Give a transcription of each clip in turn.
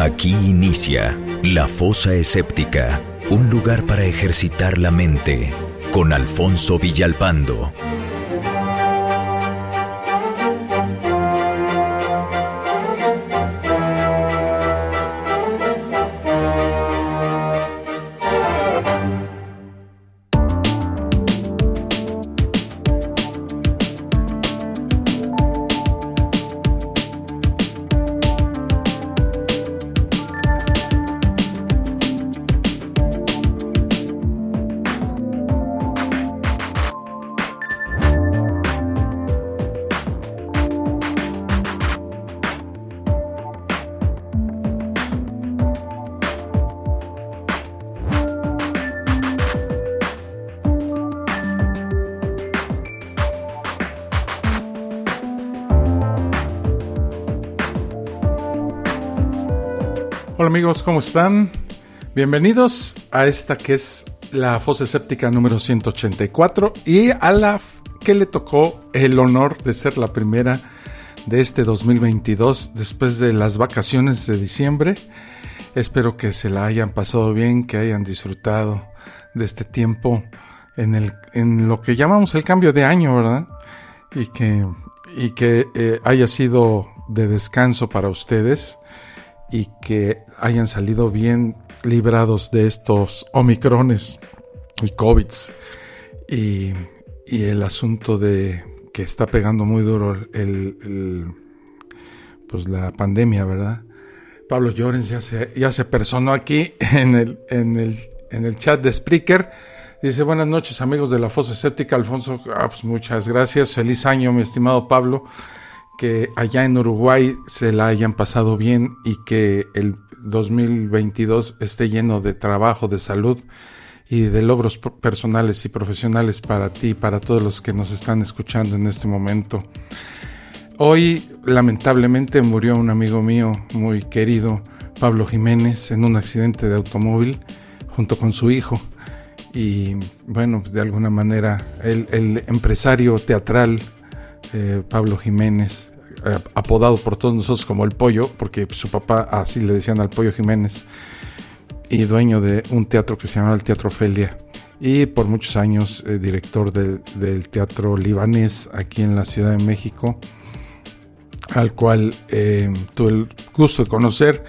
Aquí inicia La Fosa Escéptica, un lugar para ejercitar la mente, con Alfonso Villalpando. Hola amigos, ¿cómo están? Bienvenidos a esta que es la Fosa Escéptica número 184 y a la que le tocó el honor de ser la primera de este 2022 después de las vacaciones de diciembre. Espero que se la hayan pasado bien, que hayan disfrutado de este tiempo en lo que llamamos el cambio de año, ¿verdad? Y que haya sido de descanso para ustedes y que hayan salido bien librados de estos omicrones y covids y el asunto de que está pegando muy duro pues la pandemia, ¿verdad? Pablo Llorens ya se personó aquí en el chat de Spreaker. Dice: buenas noches amigos de la Fosa Escéptica. Alfonso, pues muchas gracias, feliz año mi estimado Pablo, que allá en Uruguay se la hayan pasado bien y que el 2022 esté lleno de trabajo, de salud y de logros personales y profesionales para ti y para todos los que nos están escuchando en este momento. Hoy lamentablemente murió un amigo mío muy querido, Pablo Jiménez, en un accidente de automóvil junto con su hijo. Y bueno, pues de alguna manera el empresario teatral Pablo Jiménez, apodado por todos nosotros como el Pollo, porque su papá así le decían al Pollo Jiménez, y dueño de un teatro que se llamaba el Teatro Ofelia, y por muchos años director del Teatro Libanés aquí en la Ciudad de México, al cual tuve el gusto de conocer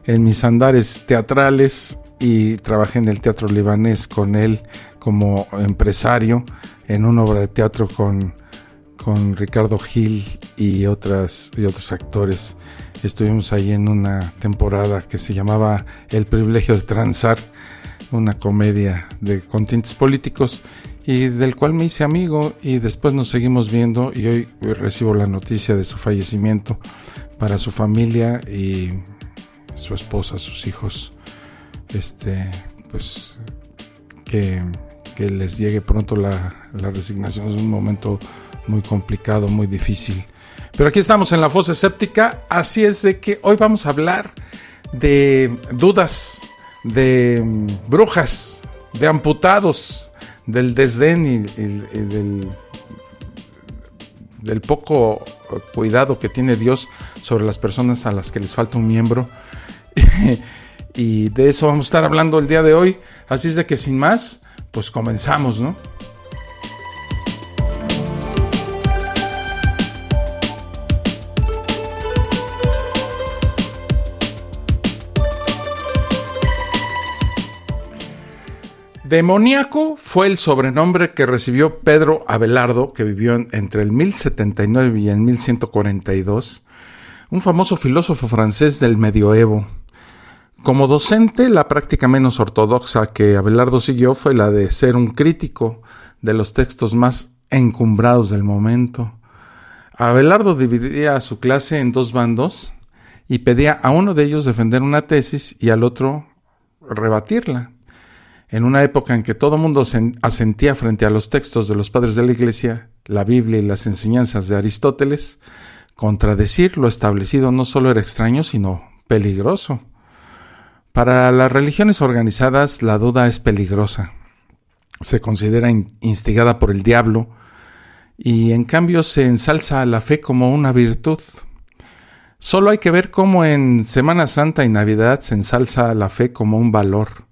en mis andares teatrales, y trabajé en el Teatro Libanés con él como empresario en una obra de teatro con Ricardo Gil y otros actores. Estuvimos ahí en una temporada que se llamaba El privilegio de transar, una comedia con tintes políticos, y del cual me hice amigo, y después nos seguimos viendo, y hoy recibo la noticia de su fallecimiento para su familia y su esposa, sus hijos. Pues que les llegue pronto la resignación. Es un momento muy complicado, muy difícil. Pero aquí estamos en la Fosa Escéptica, así es de que hoy vamos a hablar de dudas, de brujas, de amputados, del desdén y del poco cuidado que tiene Dios sobre las personas a las que les falta un miembro. Y de eso vamos a estar hablando el día de hoy. Así es de que sin más, pues comenzamos, ¿no? Demoníaco fue el sobrenombre que recibió Pedro Abelardo, que vivió entre el 1079 y el 1142, un famoso filósofo francés del medioevo. Como docente, la práctica menos ortodoxa que Abelardo siguió fue la de ser un crítico de los textos más encumbrados del momento. Abelardo dividía a su clase en dos bandos y pedía a uno de ellos defender una tesis y al otro rebatirla. En una época en que todo mundo asentía frente a los textos de los padres de la Iglesia, la Biblia y las enseñanzas de Aristóteles, contradecir lo establecido no solo era extraño, sino peligroso. Para las religiones organizadas, la duda es peligrosa. Se considera instigada por el diablo y en cambio se ensalza a la fe como una virtud. Solo hay que ver cómo en Semana Santa y Navidad se ensalza la fe como un valor,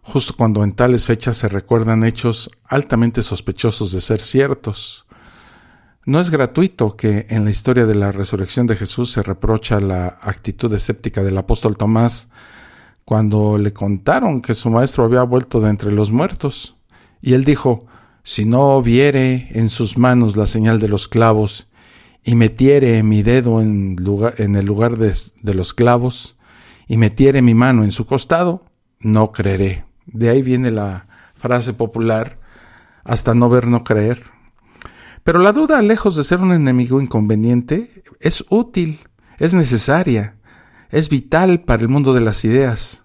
justo cuando en tales fechas se recuerdan hechos altamente sospechosos de ser ciertos. No es gratuito que en la historia de la resurrección de Jesús se reprocha la actitud escéptica del apóstol Tomás cuando le contaron que su maestro había vuelto de entre los muertos. Y él dijo: si no viere en sus manos la señal de los clavos, y metiere mi dedo en el lugar de los clavos, y metiere mi mano en su costado, no creeré. De ahí viene la frase popular: hasta no ver, no creer. Pero la duda, lejos de ser un enemigo inconveniente, es útil, es necesaria, es vital para el mundo de las ideas.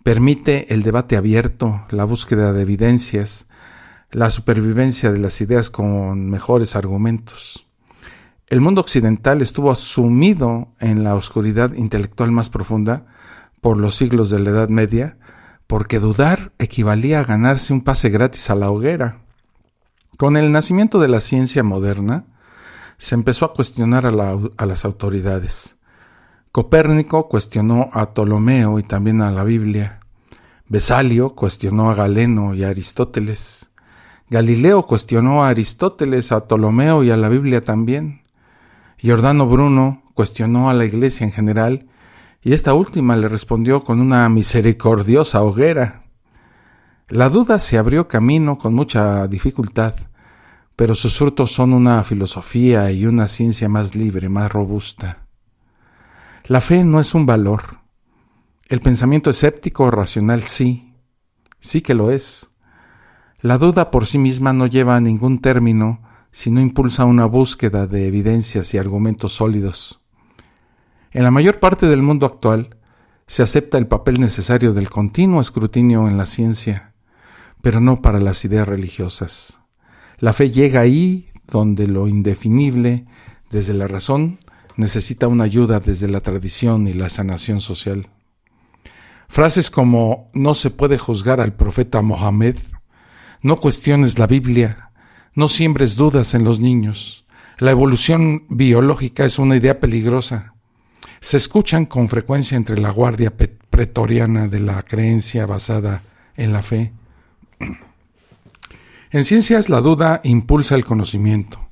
Permite el debate abierto, la búsqueda de evidencias, la supervivencia de las ideas con mejores argumentos. El mundo occidental estuvo sumido en la oscuridad intelectual más profunda por los siglos de la Edad Media, porque dudar equivalía a ganarse un pase gratis a la hoguera. Con el nacimiento de la ciencia moderna, se empezó a cuestionar a las autoridades. Copérnico cuestionó a Ptolomeo y también a la Biblia. Vesalio cuestionó a Galeno y a Aristóteles. Galileo cuestionó a Aristóteles, a Ptolomeo y a la Biblia también. Giordano Bruno cuestionó a la Iglesia en general, y esta última le respondió con una misericordiosa hoguera. La duda se abrió camino con mucha dificultad, pero sus frutos son una filosofía y una ciencia más libre, más robusta. La fe no es un valor. El pensamiento escéptico o racional sí que lo es. La duda por sí misma no lleva a ningún término si no impulsa una búsqueda de evidencias y argumentos sólidos. En la mayor parte del mundo actual se acepta el papel necesario del continuo escrutinio en la ciencia, pero no para las ideas religiosas. La fe llega ahí donde lo indefinible, desde la razón, necesita una ayuda desde la tradición y la sanación social. Frases como: no se puede juzgar al profeta Mohammed, no cuestiones la Biblia, no siembres dudas en los niños, la evolución biológica es una idea peligrosa, se escuchan con frecuencia entre la guardia pretoriana de la creencia basada en la fe. En ciencias, la duda impulsa el conocimiento.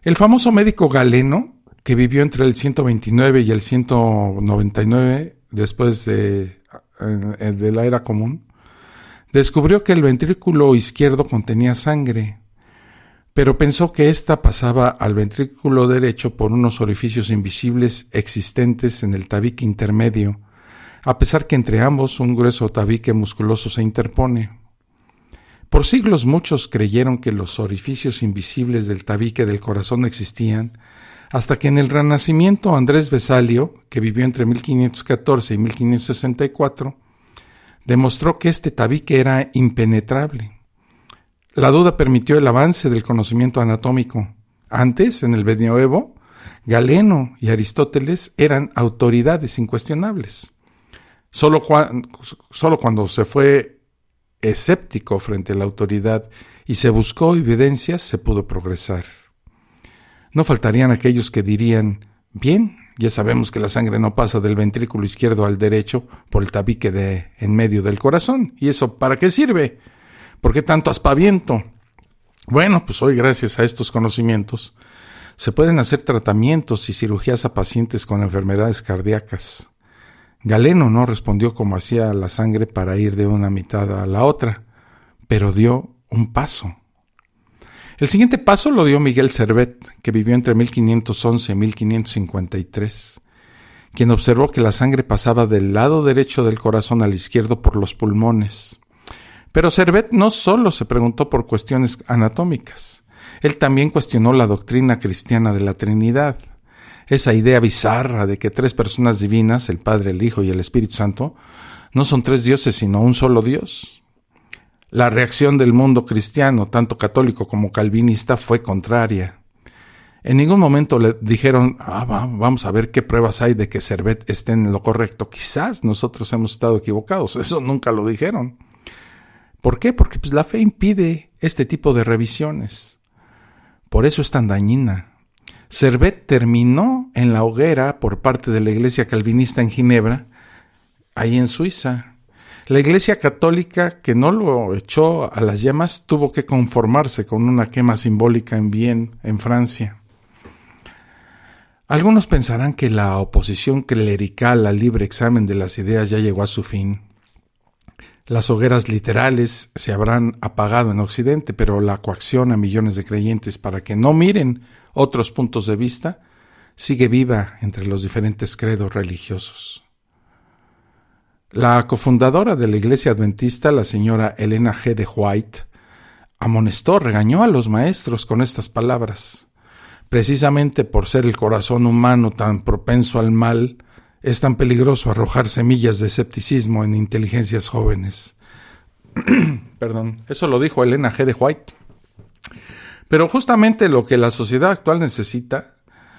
El famoso médico Galeno, que vivió entre el 129 y el 199 después de la era común, descubrió que el ventrículo izquierdo contenía sangre, pero pensó que ésta pasaba al ventrículo derecho por unos orificios invisibles existentes en el tabique intermedio, a pesar que entre ambos un grueso tabique musculoso se interpone. Por siglos muchos creyeron que los orificios invisibles del tabique del corazón existían, hasta que en el Renacimiento Andrés Vesalio, que vivió entre 1514 y 1564, demostró que este tabique era impenetrable. La duda permitió el avance del conocimiento anatómico. Antes, en el Medioevo, Galeno y Aristóteles eran autoridades incuestionables. Solo cuando se fue escéptico frente a la autoridad y se buscó evidencias, se pudo progresar. No faltarían aquellos que dirían: bien, ya sabemos que la sangre no pasa del ventrículo izquierdo al derecho por el tabique en medio del corazón. ¿Y eso para qué sirve? ¿Por qué tanto aspaviento? Bueno, pues hoy, gracias a estos conocimientos, se pueden hacer tratamientos y cirugías a pacientes con enfermedades cardíacas. Galeno no respondió como hacía la sangre para ir de una mitad a la otra, pero dio un paso. El siguiente paso lo dio Miguel Servet, que vivió entre 1511 y 1553, quien observó que la sangre pasaba del lado derecho del corazón al izquierdo por los pulmones. Pero Servet no solo se preguntó por cuestiones anatómicas, él también cuestionó la doctrina cristiana de la Trinidad. Esa idea bizarra de que tres personas divinas, el Padre, el Hijo y el Espíritu Santo, no son tres dioses sino un solo Dios. La reacción del mundo cristiano, tanto católico como calvinista, fue contraria. En ningún momento le dijeron: vamos a ver qué pruebas hay de que Servet esté en lo correcto. Quizás nosotros hemos estado equivocados. Eso nunca lo dijeron. ¿Por qué? Porque la fe impide este tipo de revisiones. Por eso es tan dañina. Servet terminó en la hoguera por parte de la Iglesia Calvinista en Ginebra, ahí en Suiza. La Iglesia Católica, que no lo echó a las llamas, tuvo que conformarse con una quema simbólica en Vienne, en Francia. Algunos pensarán que la oposición clerical al libre examen de las ideas ya llegó a su fin. Las hogueras literales se habrán apagado en Occidente, pero la coacción a millones de creyentes para que no miren otros puntos de vista sigue viva entre los diferentes credos religiosos. La cofundadora de la Iglesia Adventista, la señora Elena G. de White, regañó a los maestros con estas palabras: precisamente por ser el corazón humano tan propenso al mal, es tan peligroso arrojar semillas de escepticismo en inteligencias jóvenes. Perdón, eso lo dijo Elena G. de White. Pero justamente lo que la sociedad actual necesita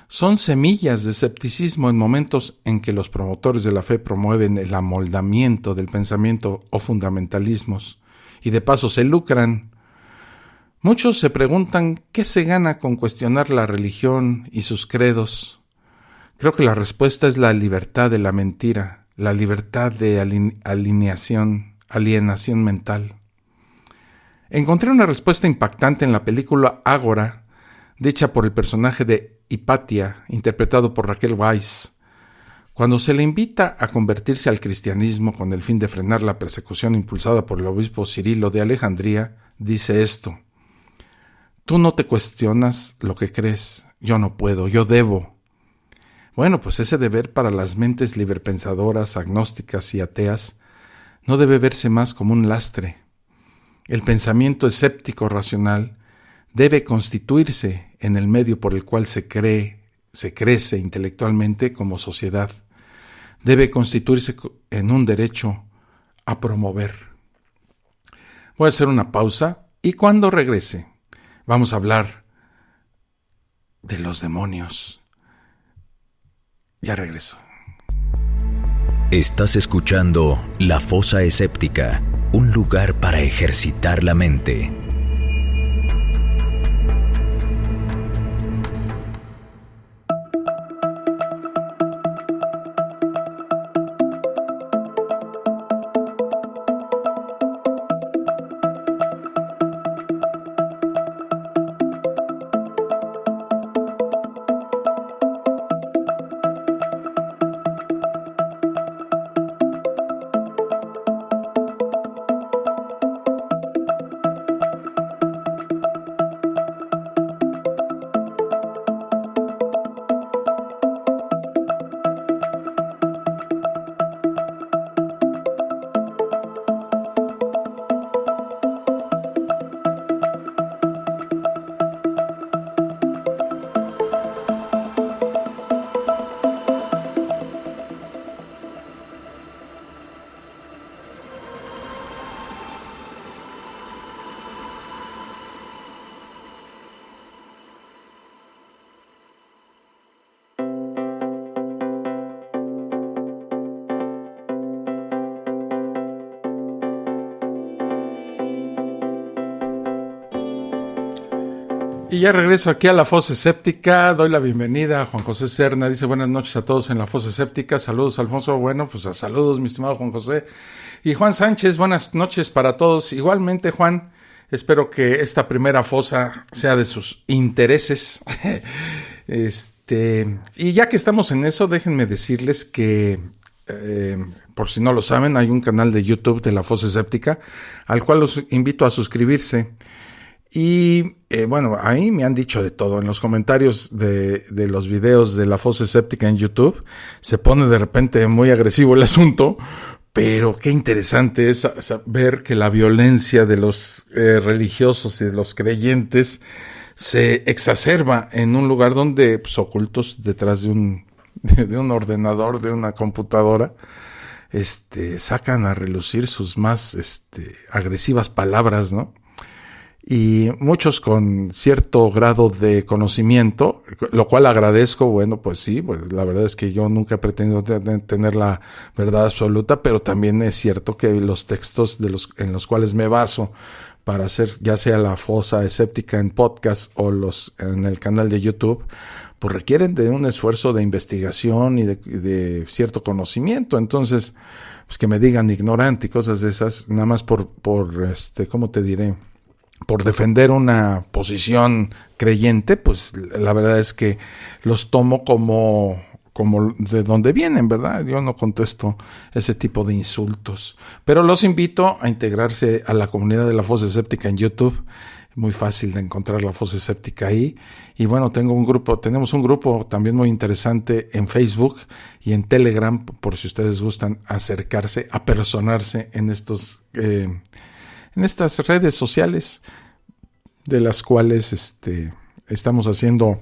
son semillas de escepticismo en momentos en que los promotores de la fe promueven el amoldamiento del pensamiento o fundamentalismos y de paso se lucran. Muchos se preguntan qué se gana con cuestionar la religión y sus credos. Creo que la respuesta es la libertad de la mentira, la libertad de alienación mental. Encontré una respuesta impactante en la película Ágora, dicha por el personaje de Hipatia, interpretado por Raquel Weisz. Cuando se le invita a convertirse al cristianismo con el fin de frenar la persecución impulsada por el obispo Cirilo de Alejandría, dice esto: tú no te cuestionas lo que crees, yo no puedo, yo debo. Bueno, pues ese deber para las mentes librepensadoras, agnósticas y ateas no debe verse más como un lastre. El pensamiento escéptico racional debe constituirse en el medio por el cual se crece intelectualmente como sociedad. Debe constituirse en un derecho a promover. Voy a hacer una pausa y cuando regrese vamos a hablar de los demonios. Ya regreso. Estás escuchando La Fosa Escéptica, un lugar para ejercitar la mente. Y ya regreso aquí a La Fosa Escéptica. Doy la bienvenida a Juan José Serna. Dice buenas noches a todos en La Fosa Escéptica. Saludos, Alfonso. Bueno, pues saludos, mi estimado Juan José. Y Juan Sánchez, buenas noches para todos. Igualmente, Juan, espero que esta primera fosa sea de sus intereses. Y ya que estamos en eso, déjenme decirles que, por si no lo saben, hay un canal de YouTube de La Fosa Escéptica, al cual los invito a suscribirse. Y bueno, ahí me han dicho de todo. En los comentarios de los videos de La Fosa Escéptica en YouTube se pone de repente muy agresivo el asunto, pero qué interesante es ver que la violencia de los religiosos y de los creyentes se exacerba en un lugar donde, pues, ocultos detrás de un ordenador, de una computadora, sacan a relucir sus más agresivas palabras, ¿no? Y muchos con cierto grado de conocimiento, lo cual agradezco. Bueno, pues sí, pues la verdad es que yo nunca he pretendido tener la verdad absoluta, pero también es cierto que los textos en los cuales me baso para hacer ya sea La Fosa Escéptica en podcast o en el canal de YouTube, pues requieren de un esfuerzo de investigación y de cierto conocimiento. Entonces, pues que me digan ignorante y cosas de esas, nada más por ¿cómo te diré? Por defender una posición creyente, pues la verdad es que los tomo como de donde vienen, ¿verdad? Yo no contesto ese tipo de insultos. Pero los invito a integrarse a la comunidad de la Fosa Escéptica en YouTube. Muy fácil de encontrar la Fosa Escéptica ahí. Y bueno, tenemos un grupo también muy interesante en Facebook y en Telegram, por si ustedes gustan acercarse, apersonarse en estas redes sociales de las cuales estamos haciendo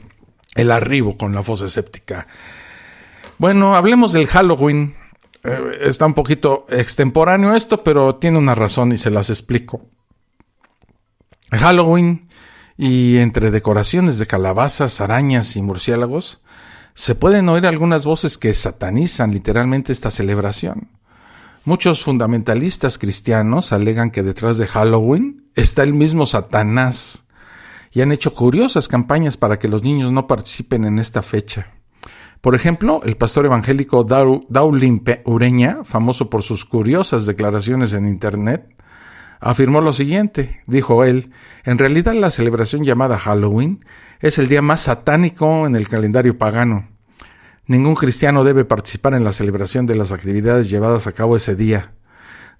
el arribo con la Fosa Escéptica. Bueno, hablemos del Halloween. Está un poquito extemporáneo esto, pero tiene una razón y se las explico. Halloween, y entre decoraciones de calabazas, arañas y murciélagos, se pueden oír algunas voces que satanizan literalmente esta celebración. Muchos fundamentalistas cristianos alegan que detrás de Halloween está el mismo Satanás y han hecho curiosas campañas para que los niños no participen en esta fecha. Por ejemplo, el pastor evangélico Daulín Ureña, famoso por sus curiosas declaraciones en Internet, afirmó lo siguiente. Dijo él: en realidad la celebración llamada Halloween es el día más satánico en el calendario pagano. Ningún cristiano debe participar en la celebración de las actividades llevadas a cabo ese día.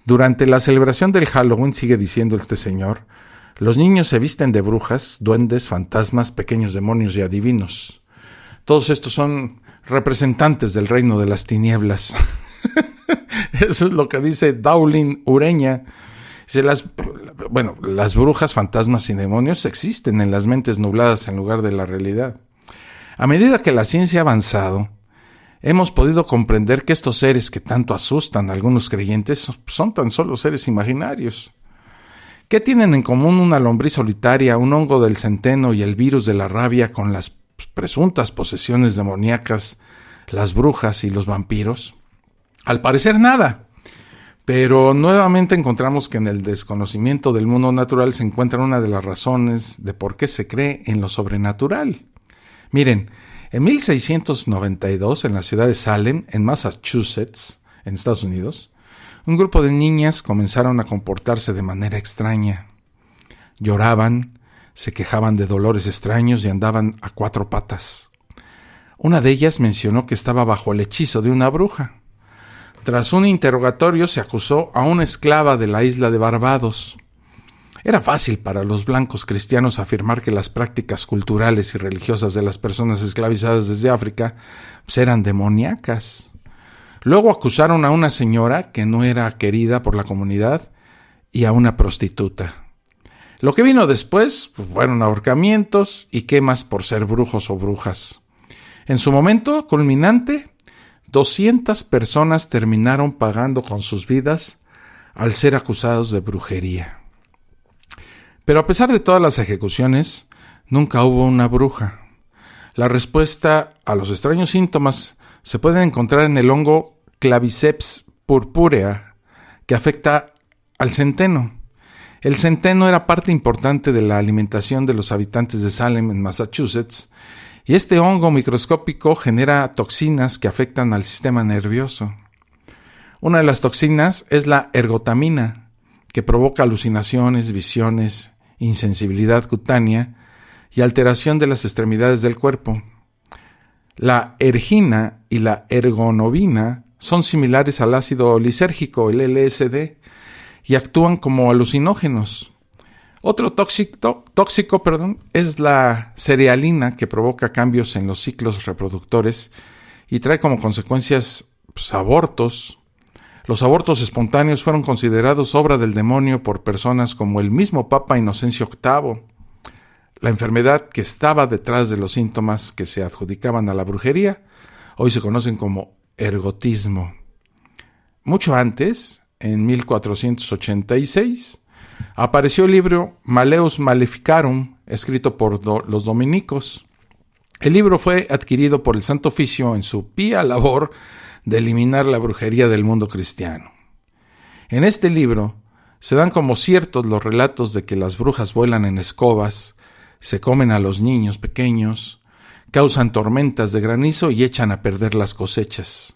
Durante la celebración del Halloween, sigue diciendo este señor, los niños se visten de brujas, duendes, fantasmas, pequeños demonios y adivinos. Todos estos son representantes del reino de las tinieblas. Eso es lo que dice Daulín Ureña. Las brujas, fantasmas y demonios existen en las mentes nubladas en lugar de la realidad. A medida que la ciencia ha avanzado, hemos podido comprender que estos seres que tanto asustan a algunos creyentes son tan solo seres imaginarios. ¿Qué tienen en común una lombriz solitaria, un hongo del centeno y el virus de la rabia con las presuntas posesiones demoníacas, las brujas y los vampiros? Al parecer nada. Pero nuevamente encontramos que en el desconocimiento del mundo natural se encuentra una de las razones de por qué se cree en lo sobrenatural. Miren, en 1692, en la ciudad de Salem, en Massachusetts, en Estados Unidos, un grupo de niñas comenzaron a comportarse de manera extraña. Lloraban, se quejaban de dolores extraños y andaban a cuatro patas. Una de ellas mencionó que estaba bajo el hechizo de una bruja. Tras un interrogatorio se acusó a una esclava de la isla de Barbados. Era fácil para los blancos cristianos afirmar que las prácticas culturales y religiosas de las personas esclavizadas desde África eran demoníacas. Luego acusaron a una señora que no era querida por la comunidad y a una prostituta. Lo que vino después fueron ahorcamientos y quemas por ser brujos o brujas. En su momento culminante, 200 personas terminaron pagando con sus vidas al ser acusados de brujería. Pero a pesar de todas las ejecuciones, nunca hubo una bruja. La respuesta a los extraños síntomas se puede encontrar en el hongo Claviceps purpurea, que afecta al centeno. El centeno era parte importante de la alimentación de los habitantes de Salem, en Massachusetts, y este hongo microscópico genera toxinas que afectan al sistema nervioso. Una de las toxinas es la ergotamina, que provoca alucinaciones, visiones, insensibilidad cutánea y alteración de las extremidades del cuerpo. La ergina y la ergonovina son similares al ácido lisérgico, el LSD, y actúan como alucinógenos. Otro tóxico, es la cerealina, que provoca cambios en los ciclos reproductores y trae como consecuencias abortos. Los abortos espontáneos fueron considerados obra del demonio por personas como el mismo Papa Inocencio VIII. La enfermedad que estaba detrás de los síntomas que se adjudicaban a la brujería hoy se conocen como ergotismo. Mucho antes, en 1486, apareció el libro Malleus Maleficarum, escrito por los dominicos. El libro fue adquirido por el Santo Oficio en su pía labor de eliminar la brujería del mundo cristiano. En este libro se dan como ciertos los relatos de que las brujas vuelan en escobas, se comen a los niños pequeños, causan tormentas de granizo y echan a perder las cosechas.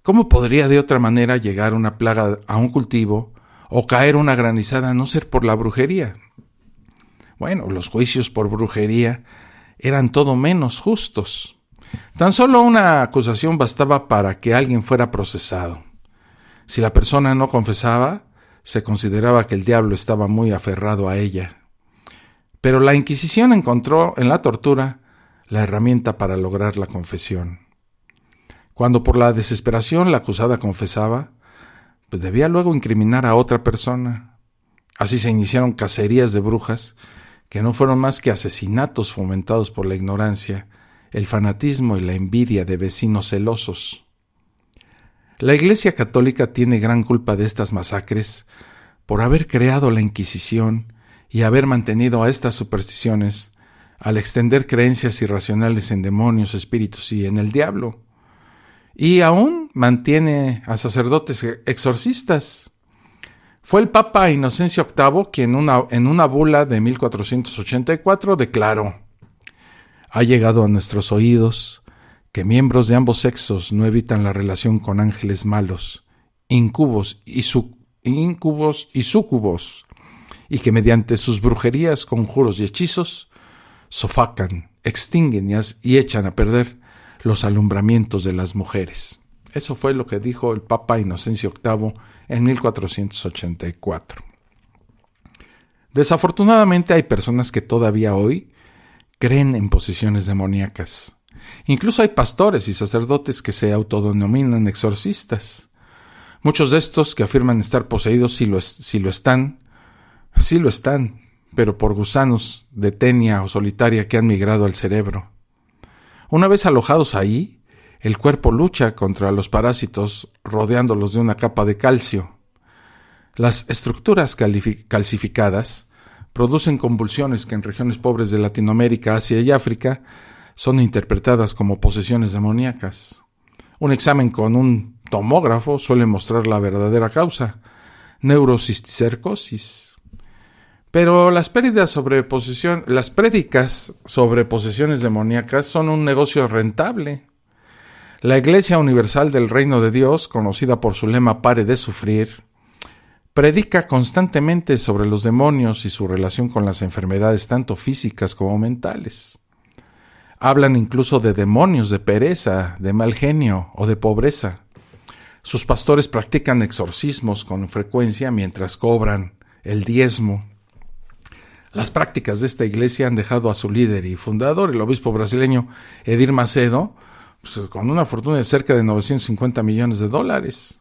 ¿Cómo podría de otra manera llegar una plaga a un cultivo o caer una granizada a no ser por la brujería? Bueno, los juicios por brujería eran todo menos justos. Tan solo una acusación bastaba para que alguien fuera procesado. Si la persona no confesaba, se consideraba que el diablo estaba muy aferrado a ella. Pero la Inquisición encontró en la tortura la herramienta para lograr la confesión. Cuando por la desesperación la acusada confesaba, pues debía luego incriminar a otra persona. Así se iniciaron cacerías de brujas, que no fueron más que asesinatos fomentados por la ignorancia, el fanatismo y la envidia de vecinos celosos. La Iglesia Católica tiene gran culpa de estas masacres por haber creado la Inquisición y haber mantenido a estas supersticiones al extender creencias irracionales en demonios, espíritus y en el diablo. Y aún mantiene a sacerdotes exorcistas. Fue el Papa Inocencio VIII quien en una bula de 1484 declaró: «Ha llegado a nuestros oídos que miembros de ambos sexos no evitan la relación con ángeles malos, incubos y súcubos, y que mediante sus brujerías, conjuros y hechizos sofocan, extinguen y echan a perder los alumbramientos de las mujeres». Eso fue lo que dijo el Papa Inocencio VIII en 1484. Desafortunadamente hay personas que todavía hoy creen en posesiones demoníacas. Incluso hay pastores y sacerdotes que se autodenominan exorcistas. Muchos de estos que afirman estar poseídos sí lo están, pero por gusanos de tenia o solitaria que han migrado al cerebro. Una vez alojados ahí, el cuerpo lucha contra los parásitos rodeándolos de una capa de calcio. Las estructuras calcificadas producen convulsiones que en regiones pobres de Latinoamérica, Asia y África son interpretadas como posesiones demoníacas. Un examen con un tomógrafo suele mostrar la verdadera causa: neurocisticercosis. Pero las prédicas sobre posesiones demoníacas son un negocio rentable. La Iglesia Universal del Reino de Dios, conocida por su lema «Pare de sufrir», predica constantemente sobre los demonios y su relación con las enfermedades tanto físicas como mentales. Hablan incluso de demonios de pereza, de mal genio o de pobreza. Sus pastores practican exorcismos con frecuencia mientras cobran el diezmo. Las prácticas de esta iglesia han dejado a su líder y fundador, el obispo brasileño Edir Macedo, con una fortuna de cerca de $950 millones.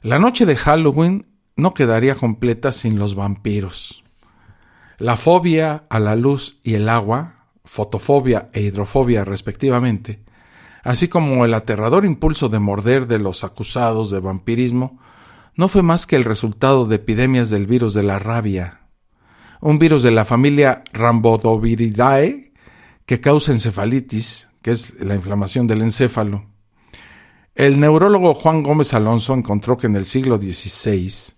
La noche de Halloween no quedaría completa sin los vampiros. La fobia a la luz y el agua, fotofobia e hidrofobia respectivamente, así como el aterrador impulso de morder de los acusados de vampirismo, no fue más que el resultado de epidemias del virus de la rabia, un virus de la familia Rhamnodovirinae que causa encefalitis, que es la inflamación del encéfalo. El neurólogo Juan Gómez Alonso encontró que en el siglo XVI,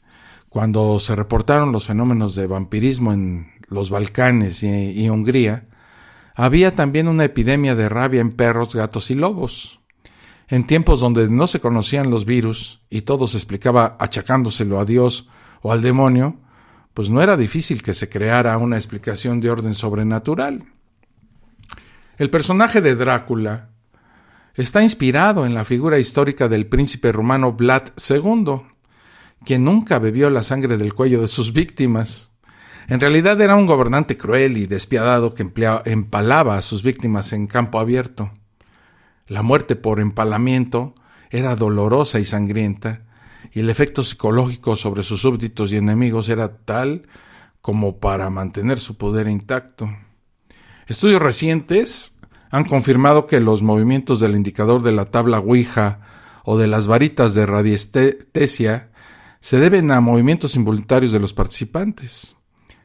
cuando se reportaron los fenómenos de vampirismo en los Balcanes y Hungría, había también una epidemia de rabia en perros, gatos y lobos. En tiempos donde no se conocían los virus y todo se explicaba achacándoselo a Dios o al demonio, pues no era difícil que se creara una explicación de orden sobrenatural. El personaje de Drácula está inspirado en la figura histórica del príncipe rumano Vlad II, quien nunca bebió la sangre del cuello de sus víctimas. En realidad era un gobernante cruel y despiadado que empalaba a sus víctimas en campo abierto. La muerte por empalamiento era dolorosa y sangrienta, y el efecto psicológico sobre sus súbditos y enemigos era tal como para mantener su poder intacto. Estudios recientes han confirmado que los movimientos del indicador de la tabla Ouija o de las varitas de radiestesia se deben a movimientos involuntarios de los participantes.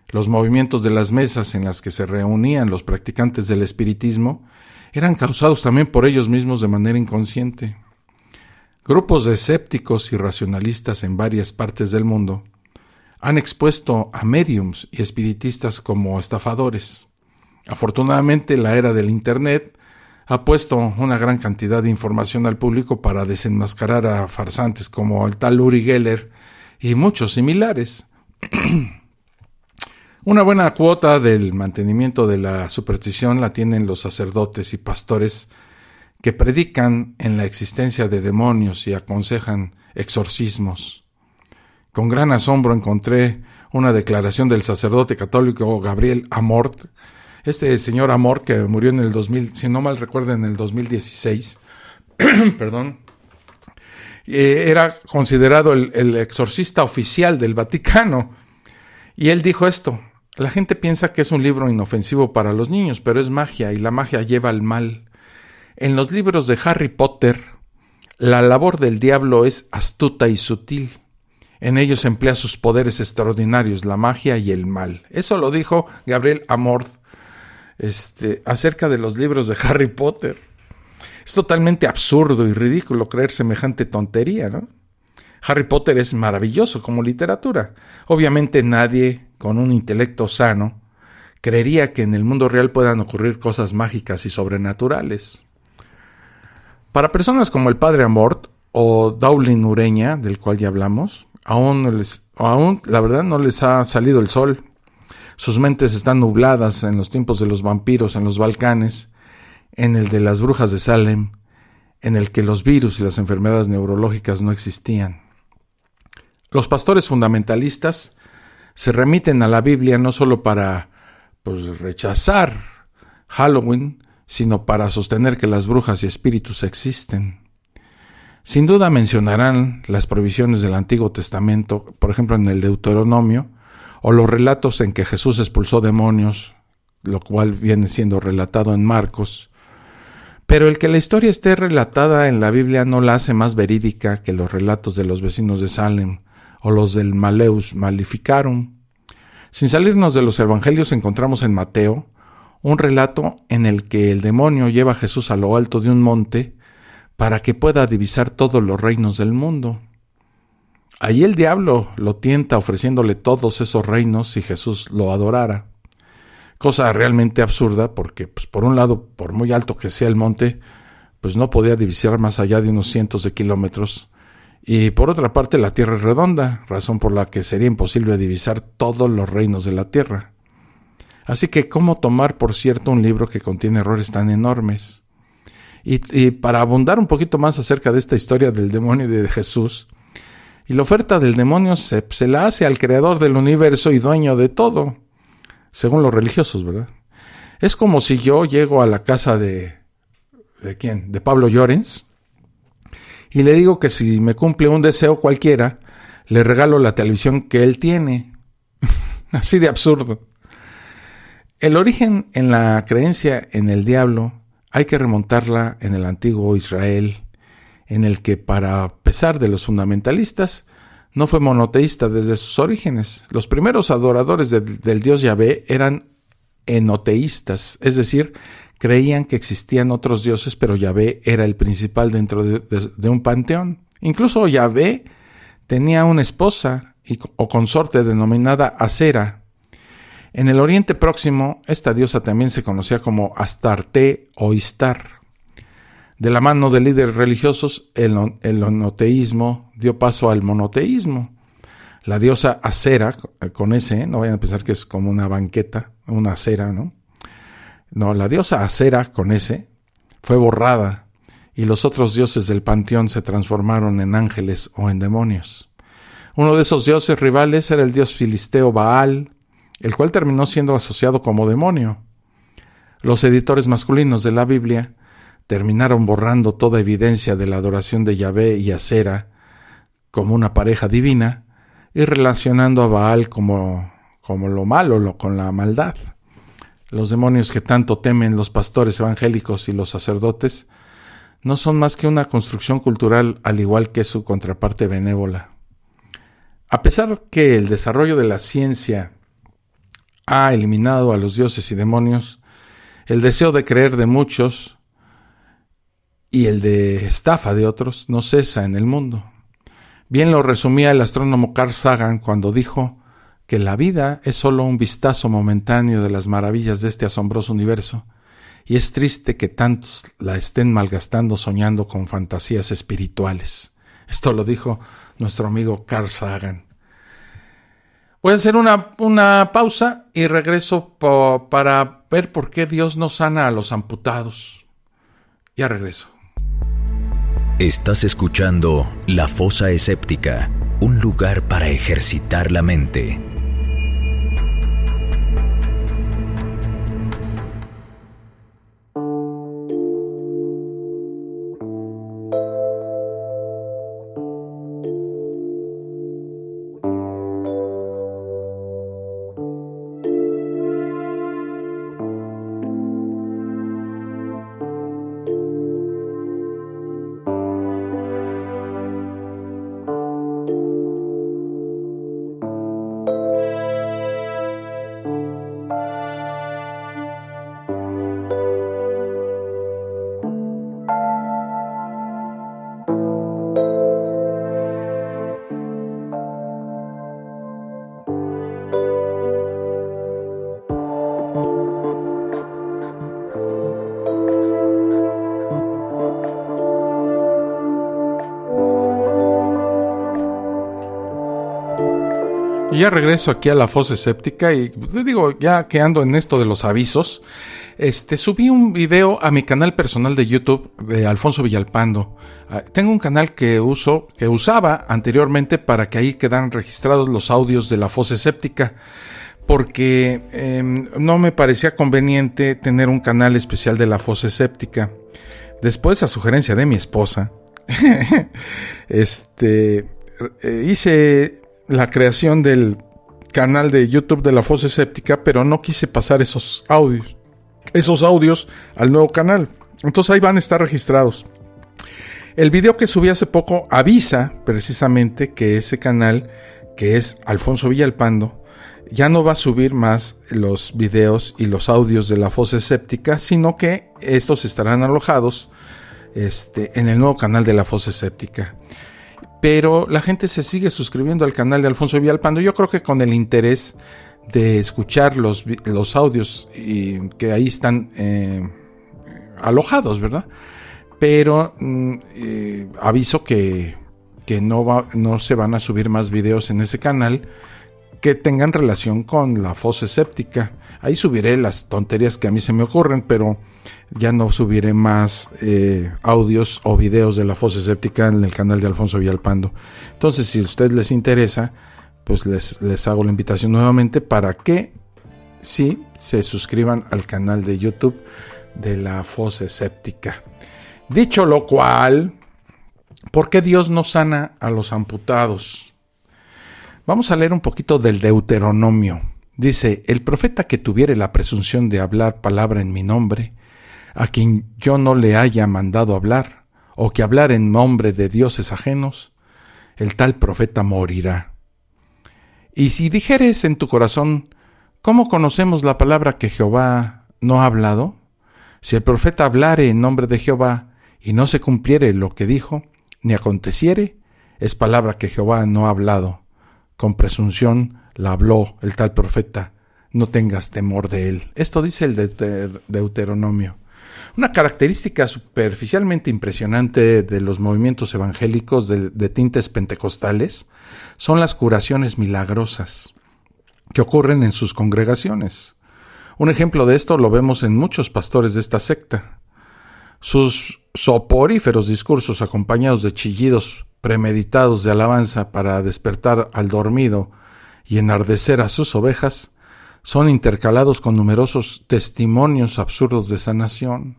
Los movimientos de las mesas en las que se reunían los practicantes del espiritismo eran causados también por ellos mismos de manera inconsciente. Grupos de escépticos y racionalistas en varias partes del mundo han expuesto a médiums y espiritistas como estafadores. Afortunadamente, la era del Internet ha puesto una gran cantidad de información al público para desenmascarar a farsantes como el tal Uri Geller y muchos similares. Una buena cuota del mantenimiento de la superstición la tienen los sacerdotes y pastores que predican en la existencia de demonios y aconsejan exorcismos. Con gran asombro encontré una declaración del sacerdote católico Gabriel Amort. Este señor Amort, que murió en el 2000, si no mal recuerdo, en el 2016, perdón, era considerado el exorcista oficial del Vaticano. Y él dijo esto: la gente piensa que es un libro inofensivo para los niños, pero es magia y la magia lleva al mal. En los libros de Harry Potter, la labor del diablo es astuta y sutil. En ellos emplea sus poderes extraordinarios, la magia y el mal. Eso lo dijo Gabriel Amort acerca de los libros de Harry Potter. Es totalmente absurdo y ridículo creer semejante tontería, ¿no? Harry Potter es maravilloso como literatura. Obviamente nadie con un intelecto sano creería que en el mundo real puedan ocurrir cosas mágicas y sobrenaturales. Para personas como el padre Amort o Daulin Ureña, del cual ya hablamos, aún la verdad no les ha salido el sol. Sus mentes están nubladas en los tiempos de los vampiros en los Balcanes, en el de las brujas de Salem, en el que los virus y las enfermedades neurológicas no existían. Los pastores fundamentalistas se remiten a la Biblia no solo para rechazar Halloween, sino para sostener que las brujas y espíritus existen. Sin duda mencionarán las provisiones del Antiguo Testamento, por ejemplo en el Deuteronomio, o los relatos en que Jesús expulsó demonios, lo cual viene siendo relatado en Marcos. Pero el que la historia esté relatada en la Biblia no la hace más verídica que los relatos de los vecinos de Salem o los del Malleus Maleficarum. Sin salirnos de los evangelios, encontramos en Mateo un relato en el que el demonio lleva a Jesús a lo alto de un monte para que pueda divisar todos los reinos del mundo. Allí el diablo lo tienta ofreciéndole todos esos reinos si Jesús lo adorara. Cosa realmente absurda porque, por un lado, por muy alto que sea el monte, no podía divisar más allá de unos cientos de kilómetros. Y por otra parte, la tierra es redonda, razón por la que sería imposible divisar todos los reinos de la tierra. Así que, ¿cómo tomar por cierto un libro que contiene errores tan enormes? Y para abundar un poquito más acerca de esta historia del demonio y de Jesús, y la oferta del demonio se la hace al creador del universo y dueño de todo, según los religiosos, ¿verdad? Es como si yo llego a la casa ¿de quién? De Pablo Llorens, y le digo que si me cumple un deseo cualquiera, le regalo la televisión que él tiene. Así de absurdo. El origen en la creencia en el diablo hay que remontarla en el antiguo Israel, en el que, para pesar de los fundamentalistas, no fue monoteísta desde sus orígenes. Los primeros adoradores del dios Yahvé eran enoteístas, es decir, creían que existían otros dioses, pero Yahvé era el principal dentro de un panteón. Incluso Yahvé tenía una esposa o consorte denominada Asera. En el Oriente Próximo, esta diosa también se conocía como Astarte o Istar. De la mano de líderes religiosos, el enoteísmo dio paso al monoteísmo. La diosa Asera, con ese, no vayan a pensar que es como una banqueta, una acera, ¿no? No, la diosa Asera, con ese, fue borrada y los otros dioses del panteón se transformaron en ángeles o en demonios. Uno de esos dioses rivales era el dios filisteo Baal, el cual terminó siendo asociado como demonio. Los editores masculinos de la Biblia terminaron borrando toda evidencia de la adoración de Yahvé y Asera como una pareja divina y relacionando a Baal como lo malo, con la maldad. Los demonios que tanto temen los pastores evangélicos y los sacerdotes no son más que una construcción cultural, al igual que su contraparte benévola. A pesar que el desarrollo de la ciencia ha eliminado a los dioses y demonios, el deseo de creer de muchos y el de estafa de otros no cesa en el mundo. Bien lo resumía el astrónomo Carl Sagan cuando dijo que la vida es solo un vistazo momentáneo de las maravillas de este asombroso universo, y es triste que tantos la estén malgastando soñando con fantasías espirituales. Esto lo dijo nuestro amigo Carl Sagan. Voy a hacer una pausa y regreso para ver por qué Dios no sana a los amputados. Ya regreso. Estás escuchando La Fosa Escéptica, un lugar para ejercitar la mente. Y ya regreso aquí a la fosa escéptica y te digo, ya que ando en esto de los avisos, subí un video a mi canal personal de YouTube de Alfonso Villalpando. Tengo un canal que usaba anteriormente para que ahí quedaran registrados los audios de la fosa escéptica, porque no me parecía conveniente tener un canal especial de la fosa escéptica. Después, a sugerencia de mi esposa, hice la creación del canal de YouTube de la fosa escéptica, pero no quise pasar esos audios al nuevo canal. Entonces ahí van a estar registrados. El video que subí hace poco avisa precisamente que ese canal, que es Alfonso Villalpando, ya no va a subir más los videos y los audios de la fosa escéptica, sino que estos estarán alojados en el nuevo canal de la fosa escéptica. Pero la gente se sigue suscribiendo al canal de Alfonso Villalpando. Yo creo que con el interés de escuchar los audios y que ahí están alojados, ¿verdad? Pero aviso que no se van a subir más videos en ese canal que tengan relación con la fosa escéptica. Ahí subiré las tonterías que a mí se me ocurren, pero ya no subiré más audios o videos de la fosa escéptica en el canal de Alfonso Villalpando. Entonces, si a ustedes les interesa, pues les hago la invitación nuevamente para que sí se suscriban al canal de YouTube de la fosa escéptica. Dicho lo cual, ¿por qué Dios no sana a los amputados? Vamos a leer un poquito del Deuteronomio. Dice: el profeta que tuviere la presunción de hablar palabra en mi nombre, a quien yo no le haya mandado hablar, o que hablar en nombre de dioses ajenos, el tal profeta morirá. Y si dijeres en tu corazón, ¿cómo conocemos la palabra que Jehová no ha hablado? Si el profeta hablare en nombre de Jehová, y no se cumpliere lo que dijo, ni aconteciere, es palabra que Jehová no ha hablado. Con presunción la habló el tal profeta, no tengas temor de él. Esto dice el Deuteronomio. Una característica superficialmente impresionante de los movimientos evangélicos de tintes pentecostales son las curaciones milagrosas que ocurren en sus congregaciones. Un ejemplo de esto lo vemos en muchos pastores de esta secta. Sus soporíferos discursos acompañados de chillidos premeditados de alabanza para despertar al dormido y enardecer a sus ovejas son intercalados con numerosos testimonios absurdos de sanación.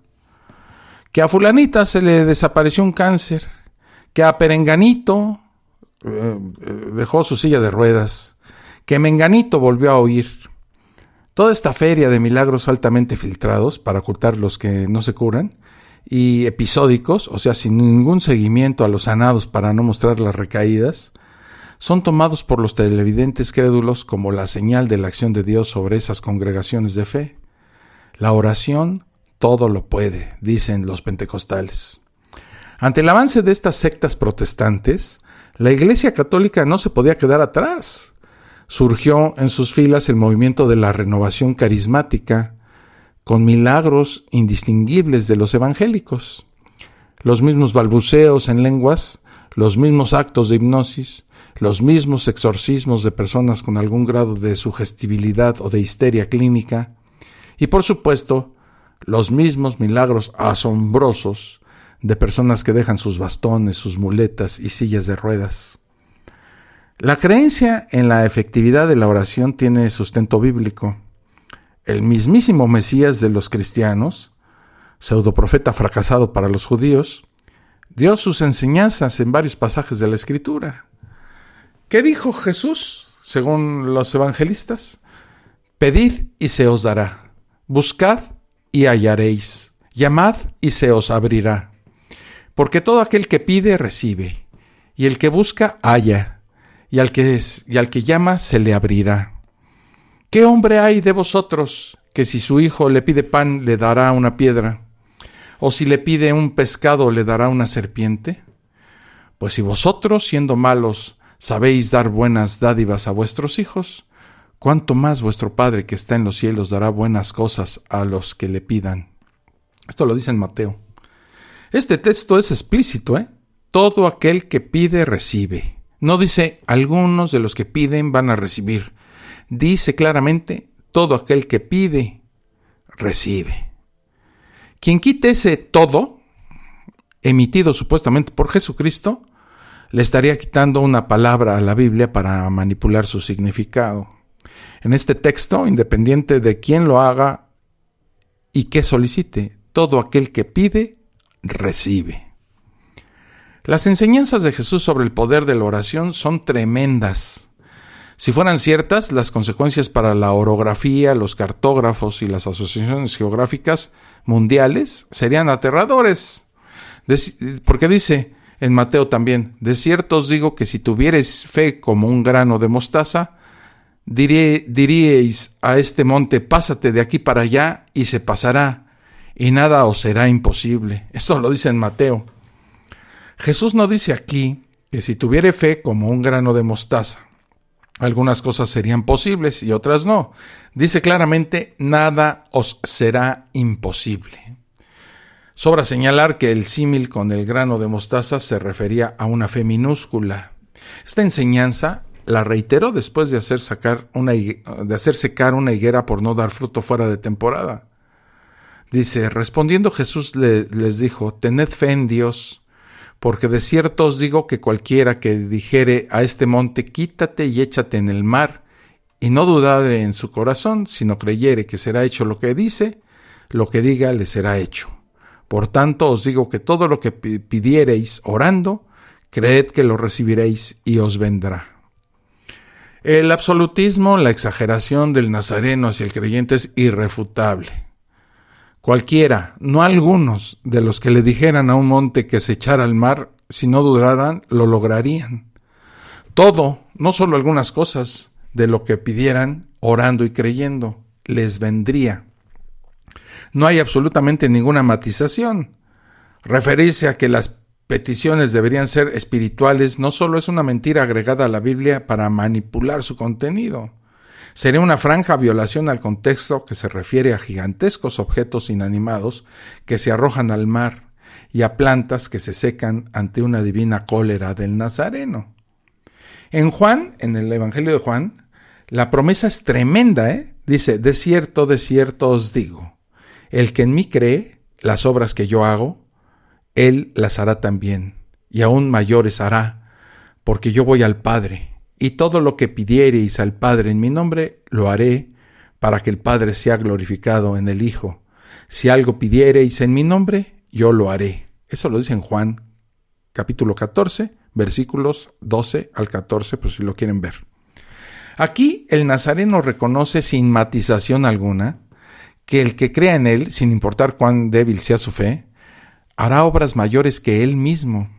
Que a fulanita se le desapareció un cáncer, que a perenganito dejó su silla de ruedas, que menganito volvió a oír. Toda esta feria de milagros altamente filtrados para ocultar los que no se curan y episódicos, o sea, sin ningún seguimiento a los sanados para no mostrar las recaídas, son tomados por los televidentes crédulos como la señal de la acción de Dios sobre esas congregaciones de fe. La oración todo lo puede, dicen los pentecostales. Ante el avance de estas sectas protestantes, la Iglesia Católica no se podía quedar atrás. surgió en sus filas el movimiento de la renovación carismática, con milagros indistinguibles de los evangélicos. Los mismos balbuceos en lenguas, los mismos actos de hipnosis, los mismos exorcismos de personas con algún grado de sugestibilidad o de histeria clínica, y por supuesto, los mismos milagros asombrosos de personas que dejan sus bastones, sus muletas y sillas de ruedas. La creencia en la efectividad de la oración tiene sustento bíblico. El mismísimo Mesías de los cristianos, pseudoprofeta fracasado para los judíos, dio sus enseñanzas en varios pasajes de la Escritura. ¿Qué dijo Jesús, según los evangelistas? Pedid y se os dará, buscad y hallaréis, llamad y se os abrirá. Porque todo aquel que pide, recibe, y el que busca, halla, y al que llama, se le abrirá. ¿Qué hombre hay de vosotros que si su hijo le pide pan, le dará una piedra? ¿O si le pide un pescado, le dará una serpiente? Pues si vosotros, siendo malos, sabéis dar buenas dádivas a vuestros hijos, ¿cuánto más vuestro Padre que está en los cielos dará buenas cosas a los que le pidan? Esto lo dice en Mateo. Este texto es explícito, Todo aquel que pide, recibe. No dice, algunos de los que piden van a recibir. Dice claramente, todo aquel que pide, recibe. Quien quite ese todo, emitido supuestamente por Jesucristo, le estaría quitando una palabra a la Biblia para manipular su significado. En este texto, independiente de quién lo haga y qué solicite, todo aquel que pide, recibe. Las enseñanzas de Jesús sobre el poder de la oración son tremendas. Si fueran ciertas, las consecuencias para la orografía, los cartógrafos y las asociaciones geográficas mundiales serían aterradores. Porque dice en Mateo también, de cierto os digo que si tuviereis fe como un grano de mostaza, diríais a este monte, pásate de aquí para allá, y se pasará, y nada os será imposible. Esto lo dice en Mateo. Jesús no dice aquí que si tuviere fe como un grano de mostaza, algunas cosas serían posibles y otras no. Dice claramente, nada os será imposible. Sobra señalar que el símil con el grano de mostaza se refería a una fe minúscula. Esta enseñanza la reiteró después de hacer secar una higuera por no dar fruto fuera de temporada. Dice, respondiendo Jesús les dijo, tened fe en Dios, porque de cierto os digo que cualquiera que dijere a este monte, quítate y échate en el mar, y no dudare en su corazón, sino creyere que será hecho lo que dice, lo que diga le será hecho. Por tanto os digo que todo lo que pidiereis orando, creed que lo recibiréis y os vendrá. El absolutismo, la exageración del nazareno hacia el creyente es irrefutable. Cualquiera, no algunos, de los que le dijeran a un monte que se echara al mar, si no dudaran, lo lograrían. Todo, no solo algunas cosas, de lo que pidieran, orando y creyendo, les vendría. No hay absolutamente ninguna matización. Referirse a que las peticiones deberían ser espirituales no solo es una mentira agregada a la Biblia para manipular su contenido. Sería una franca violación al contexto que se refiere a gigantescos objetos inanimados que se arrojan al mar y a plantas que se secan ante una divina cólera del Nazareno. En Juan, en el Evangelio de Juan, la promesa es tremenda, Dice, de cierto os digo, el que en mí cree, las obras que yo hago, él las hará también, y aún mayores hará, porque yo voy al Padre. Y todo lo que pidiereis al Padre en mi nombre, lo haré, para que el Padre sea glorificado en el Hijo. Si algo pidiereis en mi nombre, yo lo haré. Eso lo dice en Juan, capítulo 14, versículos 12 al 14, por si lo quieren ver. Aquí el Nazareno reconoce sin matización alguna que el que crea en él, sin importar cuán débil sea su fe, hará obras mayores que él mismo.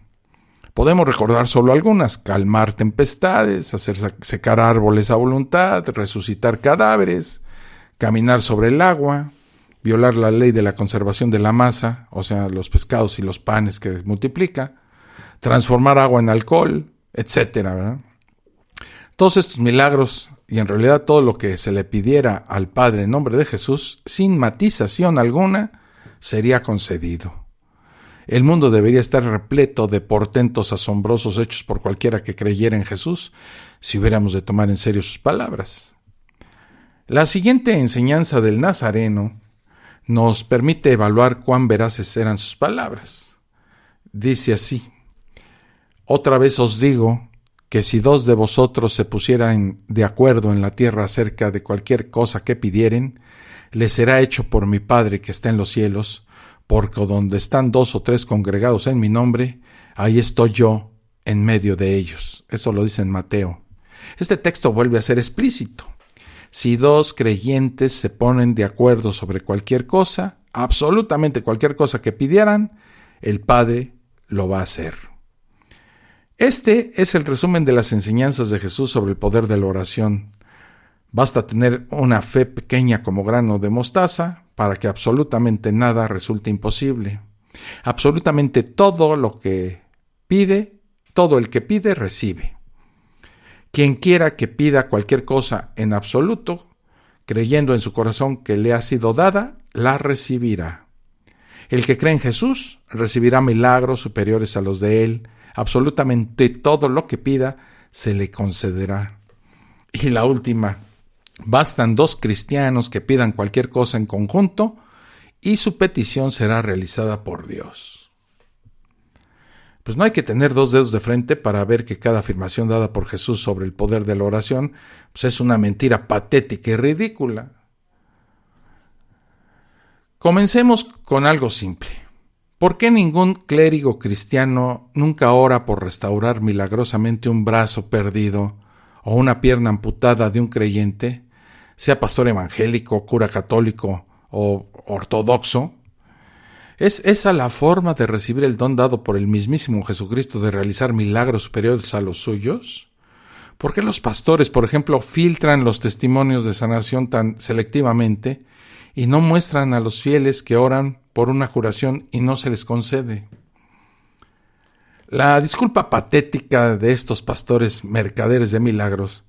Podemos recordar solo algunas: calmar tempestades, hacer secar árboles a voluntad, resucitar cadáveres, caminar sobre el agua, violar la ley de la conservación de la masa, o sea, los pescados y los panes que multiplica, transformar agua en alcohol, etcétera, ¿verdad? Todos estos milagros y en realidad todo lo que se le pidiera al Padre en nombre de Jesús, sin matización alguna, sería concedido. El mundo debería estar repleto de portentos asombrosos hechos por cualquiera que creyera en Jesús, si hubiéramos de tomar en serio sus palabras. La siguiente enseñanza del Nazareno nos permite evaluar cuán veraces eran sus palabras. Dice así: otra vez os digo que si 2 de vosotros se pusieran de acuerdo en la tierra acerca de cualquier cosa que pidieren, les será hecho por mi Padre que está en los cielos, porque donde están 2 o 3 congregados en mi nombre, ahí estoy yo en medio de ellos. Eso lo dice en Mateo. Este texto vuelve a ser explícito. Si 2 creyentes se ponen de acuerdo sobre cualquier cosa, absolutamente cualquier cosa que pidieran, el Padre lo va a hacer. Este es el resumen de las enseñanzas de Jesús sobre el poder de la oración. Basta tener una fe pequeña como grano de mostaza para que absolutamente nada resulte imposible. Absolutamente todo lo que pide, todo el que pide, recibe. Quien quiera que pida cualquier cosa en absoluto, creyendo en su corazón que le ha sido dada, la recibirá. El que cree en Jesús recibirá milagros superiores a los de él. Absolutamente todo lo que pida se le concederá. Y la última: bastan 2 cristianos que pidan cualquier cosa en conjunto y su petición será realizada por Dios. Pues no hay que tener 2 dedos de frente para ver que cada afirmación dada por Jesús sobre el poder de la oración pues es una mentira patética y ridícula. Comencemos con algo simple. ¿Por qué ningún clérigo cristiano nunca ora por restaurar milagrosamente un brazo perdido o una pierna amputada de un creyente, sea pastor evangélico, cura católico o ortodoxo? ¿Es esa la forma de recibir el don dado por el mismísimo Jesucristo de realizar milagros superiores a los suyos? ¿Por qué los pastores, por ejemplo, filtran los testimonios de sanación tan selectivamente y no muestran a los fieles que oran por una curación y no se les concede? La disculpa patética de estos pastores mercaderes de milagros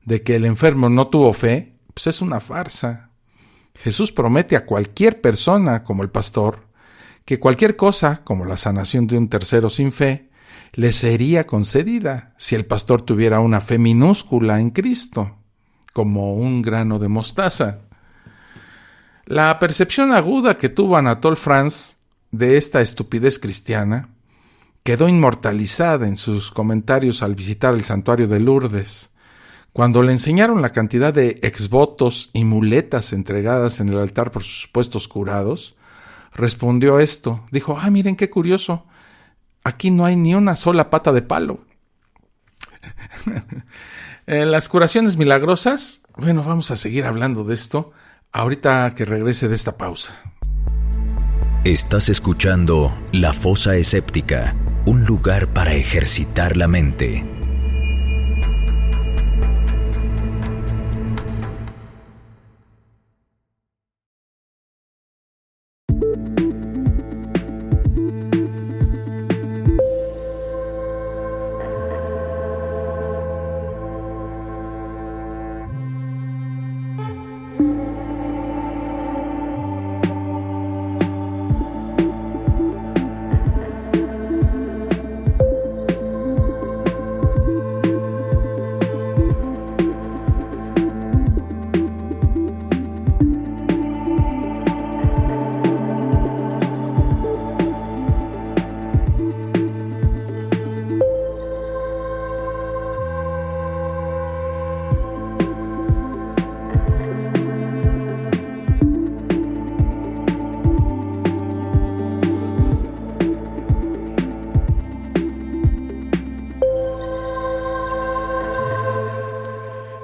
de que el enfermo no tuvo fe, pues es una farsa. Jesús promete a cualquier persona, como el pastor, que cualquier cosa, como la sanación de un tercero sin fe, le sería concedida si el pastor tuviera una fe minúscula en Cristo, como un grano de mostaza. La percepción aguda que tuvo Anatole France de esta estupidez cristiana quedó inmortalizada en sus comentarios al visitar el santuario de Lourdes. Cuando le enseñaron la cantidad de exvotos y muletas entregadas en el altar por sus supuestos curados, respondió esto. Dijo: miren qué curioso, aquí no hay ni una sola pata de palo. En las curaciones milagrosas, bueno, vamos a seguir hablando de esto ahorita que regrese de esta pausa. Estás escuchando La Fosa Escéptica, un lugar para ejercitar la mente.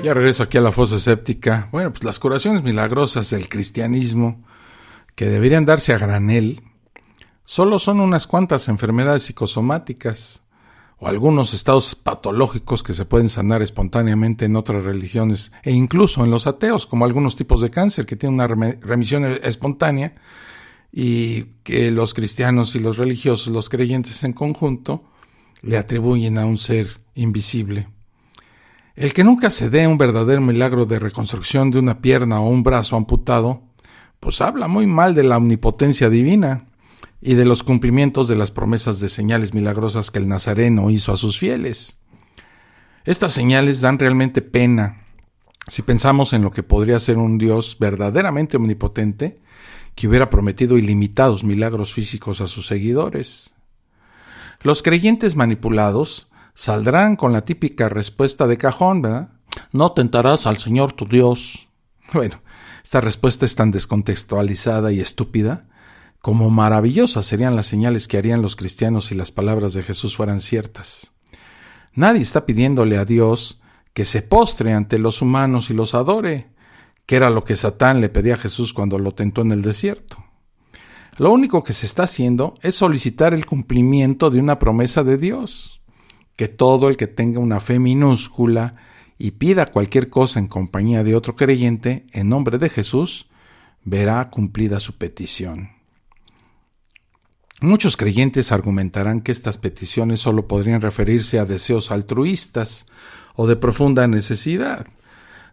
Ya regreso aquí a la fosa escéptica. Bueno, pues las curaciones milagrosas del cristianismo, que deberían darse a granel, solo son unas cuantas enfermedades psicosomáticas o algunos estados patológicos que se pueden sanar espontáneamente en otras religiones e incluso en los ateos, como algunos tipos de cáncer que tienen una remisión espontánea y que los cristianos y los religiosos, los creyentes en conjunto, le atribuyen a un ser invisible. El que nunca se dé un verdadero milagro de reconstrucción de una pierna o un brazo amputado, pues habla muy mal de la omnipotencia divina y de los cumplimientos de las promesas de señales milagrosas que el Nazareno hizo a sus fieles. Estas señales dan realmente pena si pensamos en lo que podría ser un Dios verdaderamente omnipotente que hubiera prometido ilimitados milagros físicos a sus seguidores. Los creyentes manipulados saldrán con la típica respuesta de cajón, ¿verdad? No tentarás al Señor tu Dios. Bueno, esta respuesta es tan descontextualizada y estúpida como maravillosas serían las señales que harían los cristianos si las palabras de Jesús fueran ciertas. Nadie está pidiéndole a Dios que se postre ante los humanos y los adore, que era lo que Satán le pedía a Jesús cuando lo tentó en el desierto. Lo único que se está haciendo es solicitar el cumplimiento de una promesa de Dios, que todo el que tenga una fe minúscula y pida cualquier cosa en compañía de otro creyente en nombre de Jesús, verá cumplida su petición. Muchos creyentes argumentarán que estas peticiones solo podrían referirse a deseos altruistas o de profunda necesidad.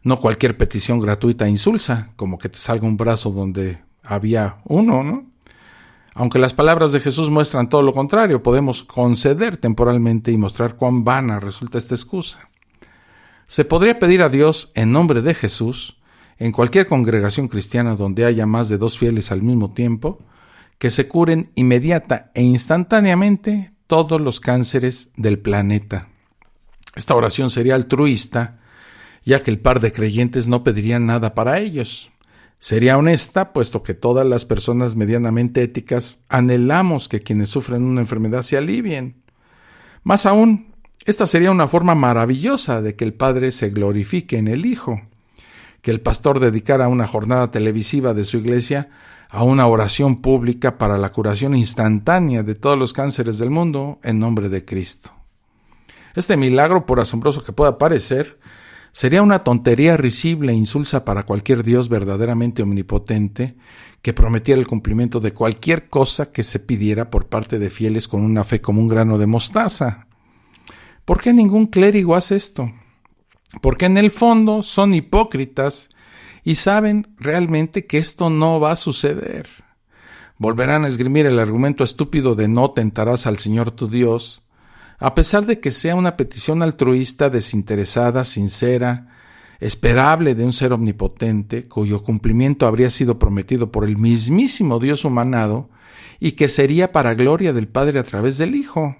No cualquier petición gratuita e insulsa, como que te salga un brazo donde había uno, ¿no? Aunque las palabras de Jesús muestran todo lo contrario, podemos conceder temporalmente y mostrar cuán vana resulta esta excusa. Se podría pedir a Dios en nombre de Jesús, en cualquier congregación cristiana donde haya más de 2 fieles al mismo tiempo, que se curen inmediata e instantáneamente todos los cánceres del planeta. Esta oración sería altruista, ya que el par de creyentes no pedirían nada para ellos. Sería honesta, puesto que todas las personas medianamente éticas anhelamos que quienes sufren una enfermedad se alivien. Más aún, esta sería una forma maravillosa de que el Padre se glorifique en el Hijo, que el pastor dedicara una jornada televisiva de su iglesia a una oración pública para la curación instantánea de todos los cánceres del mundo en nombre de Cristo. Este milagro, por asombroso que pueda parecer, sería una tontería risible e insulsa para cualquier Dios verdaderamente omnipotente que prometiera el cumplimiento de cualquier cosa que se pidiera por parte de fieles con una fe como un grano de mostaza. ¿Por qué ningún clérigo hace esto? Porque en el fondo son hipócritas y saben realmente que esto no va a suceder. Volverán a esgrimir el argumento estúpido de no tentarás al Señor tu Dios, a pesar de que sea una petición altruista, desinteresada, sincera, esperable de un ser omnipotente, cuyo cumplimiento habría sido prometido por el mismísimo Dios humanado y que sería para gloria del Padre a través del Hijo.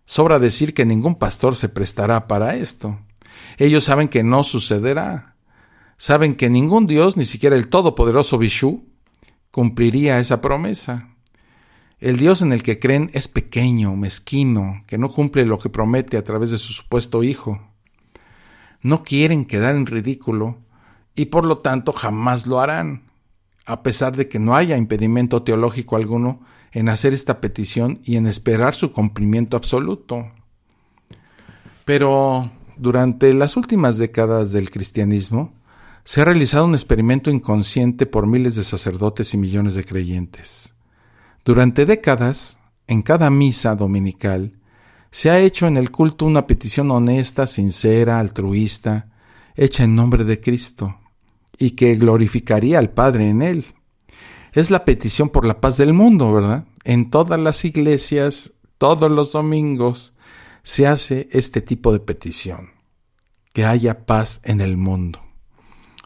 Sobra decir que ningún pastor se prestará para esto. Ellos saben que no sucederá. Saben que ningún Dios, ni siquiera el todopoderoso Vishnu, cumpliría esa promesa. El Dios en el que creen es pequeño, mezquino, que no cumple lo que promete a través de su supuesto Hijo. No quieren quedar en ridículo y por lo tanto jamás lo harán, a pesar de que no haya impedimento teológico alguno en hacer esta petición y en esperar su cumplimiento absoluto. Pero durante las últimas décadas del cristianismo, se ha realizado un experimento inconsciente por miles de sacerdotes y millones de creyentes. Durante décadas, en cada misa dominical, se ha hecho en el culto una petición honesta, sincera, altruista, hecha en nombre de Cristo, y que glorificaría al Padre en él. Es la petición por la paz del mundo, ¿verdad? En todas las iglesias, todos los domingos, se hace este tipo de petición, que haya paz en el mundo.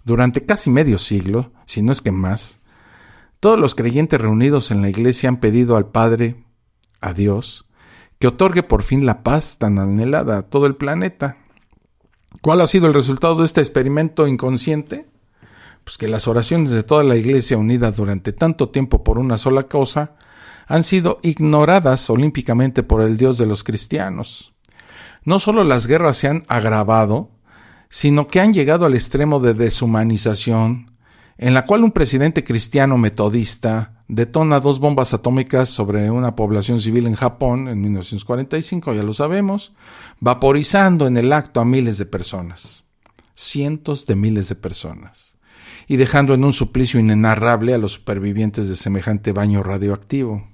Durante casi medio siglo, si no es que más, todos los creyentes reunidos en la iglesia han pedido al Padre, a Dios, que otorgue por fin la paz tan anhelada a todo el planeta. ¿Cuál ha sido el resultado de este experimento inconsciente? Pues que las oraciones de toda la iglesia unida durante tanto tiempo por una sola causa han sido ignoradas olímpicamente por el Dios de los cristianos. No solo las guerras se han agravado, sino que han llegado al extremo de deshumanización, en la cual un presidente cristiano metodista detona 2 bombas atómicas sobre una población civil en Japón en 1945, ya lo sabemos, vaporizando en el acto a miles de personas, cientos de miles de personas, y dejando en un suplicio inenarrable a los supervivientes de semejante baño radioactivo.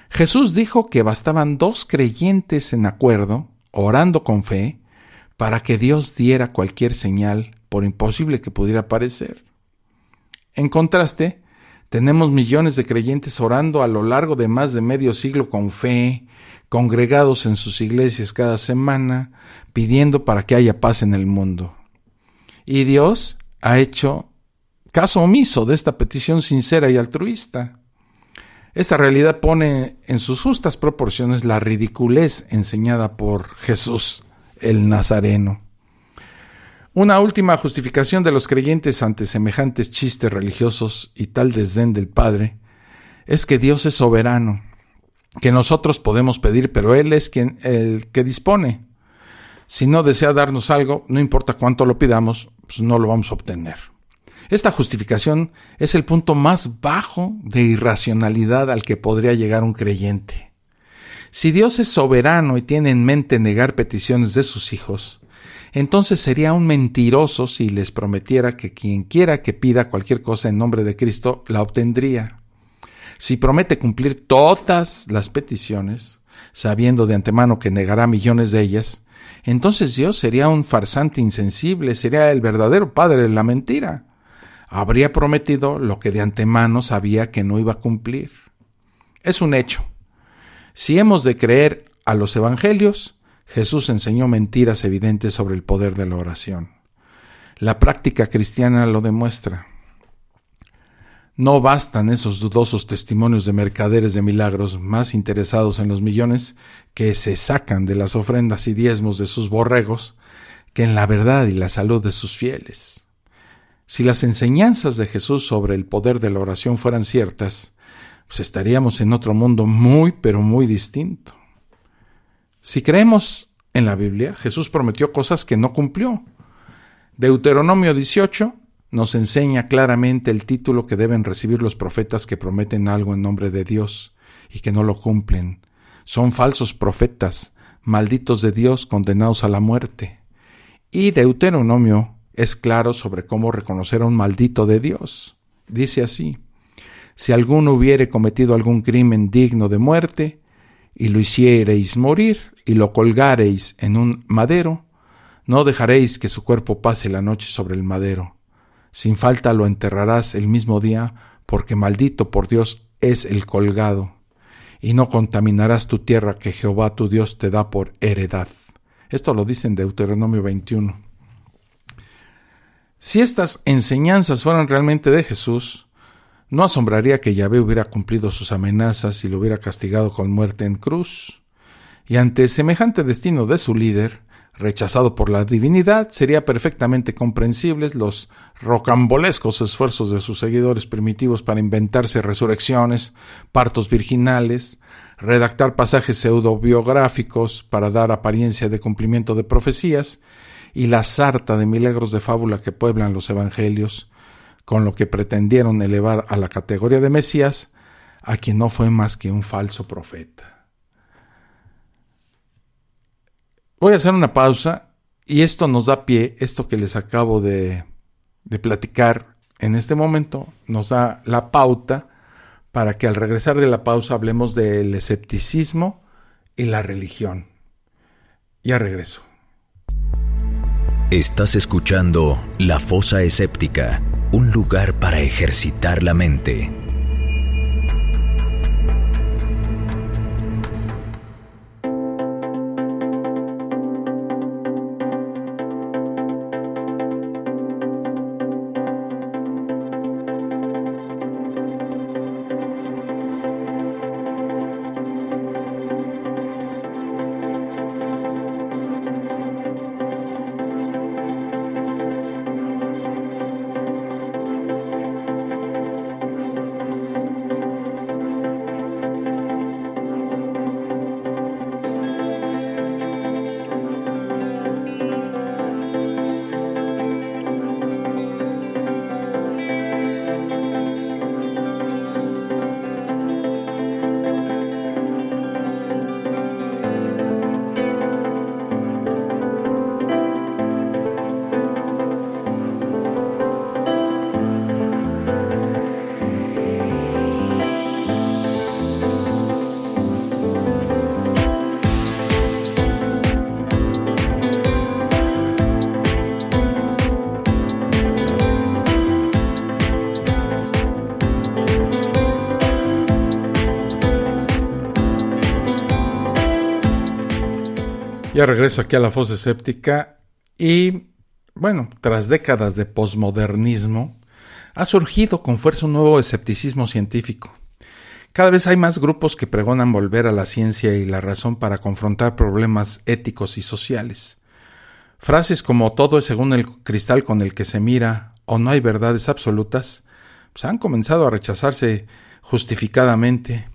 Jesús dijo que bastaban 2 creyentes en acuerdo, orando con fe, para que Dios diera cualquier señal, por imposible que pudiera parecer. En contraste, tenemos millones de creyentes orando a lo largo de más de medio siglo con fe, congregados en sus iglesias cada semana, pidiendo para que haya paz en el mundo. Y Dios ha hecho caso omiso de esta petición sincera y altruista. Esta realidad pone en sus justas proporciones la ridiculez enseñada por Jesús, el Nazareno. Una última justificación de los creyentes ante semejantes chistes religiosos y tal desdén del Padre es que Dios es soberano, que nosotros podemos pedir, pero Él es el que dispone. Si no desea darnos algo, no importa cuánto lo pidamos, pues no lo vamos a obtener. Esta justificación es el punto más bajo de irracionalidad al que podría llegar un creyente. Si Dios es soberano y tiene en mente negar peticiones de sus hijos, entonces sería un mentiroso si les prometiera que quien quiera que pida cualquier cosa en nombre de Cristo la obtendría. Si promete cumplir todas las peticiones, sabiendo de antemano que negará millones de ellas, entonces Dios sería un farsante insensible, sería el verdadero padre de la mentira. Habría prometido lo que de antemano sabía que no iba a cumplir. Es un hecho. Si hemos de creer a los evangelios, Jesús enseñó mentiras evidentes sobre el poder de la oración. La práctica cristiana lo demuestra. No bastan esos dudosos testimonios de mercaderes de milagros más interesados en los millones que se sacan de las ofrendas y diezmos de sus borregos que en la verdad y la salud de sus fieles. Si las enseñanzas de Jesús sobre el poder de la oración fueran ciertas, pues estaríamos en otro mundo muy, pero muy distinto. Si creemos en la Biblia, Jesús prometió cosas que no cumplió. Deuteronomio 18 nos enseña claramente el título que deben recibir los profetas que prometen algo en nombre de Dios y que no lo cumplen. Son falsos profetas, malditos de Dios, condenados a la muerte. Y Deuteronomio es claro sobre cómo reconocer a un maldito de Dios. Dice así: si alguno hubiere cometido algún crimen digno de muerte, y lo hiciereis morir, y lo colgareis en un madero, no dejaréis que su cuerpo pase la noche sobre el madero. Sin falta lo enterrarás el mismo día, porque maldito por Dios es el colgado. Y no contaminarás tu tierra que Jehová tu Dios te da por heredad. Esto lo dice en Deuteronomio 21. Si estas enseñanzas fueran realmente de Jesús, no asombraría que Yahvé hubiera cumplido sus amenazas y lo hubiera castigado con muerte en cruz. Y ante semejante destino de su líder, rechazado por la divinidad, sería perfectamente comprensibles los rocambolescos esfuerzos de sus seguidores primitivos para inventarse resurrecciones, partos virginales, redactar pasajes pseudobiográficos para dar apariencia de cumplimiento de profecías, y la sarta de milagros de fábula que pueblan los evangelios, con lo que pretendieron elevar a la categoría de Mesías a quien no fue más que un falso profeta. Voy a hacer una pausa y esto nos da pie, esto que les acabo de platicar en este momento, nos da la pauta para que al regresar de la pausa hablemos del escepticismo y la religión. Ya regreso. Estás escuchando La Fosa Escéptica, un lugar para ejercitar la mente. Ya regreso aquí a la fosa escéptica y, bueno, tras décadas de posmodernismo, ha surgido con fuerza un nuevo escepticismo científico. Cada vez hay más grupos que pregonan volver a la ciencia y la razón para confrontar problemas éticos y sociales. Frases como todo es según el cristal con el que se mira o no hay verdades absolutas, pues han comenzado a rechazarse justificadamente.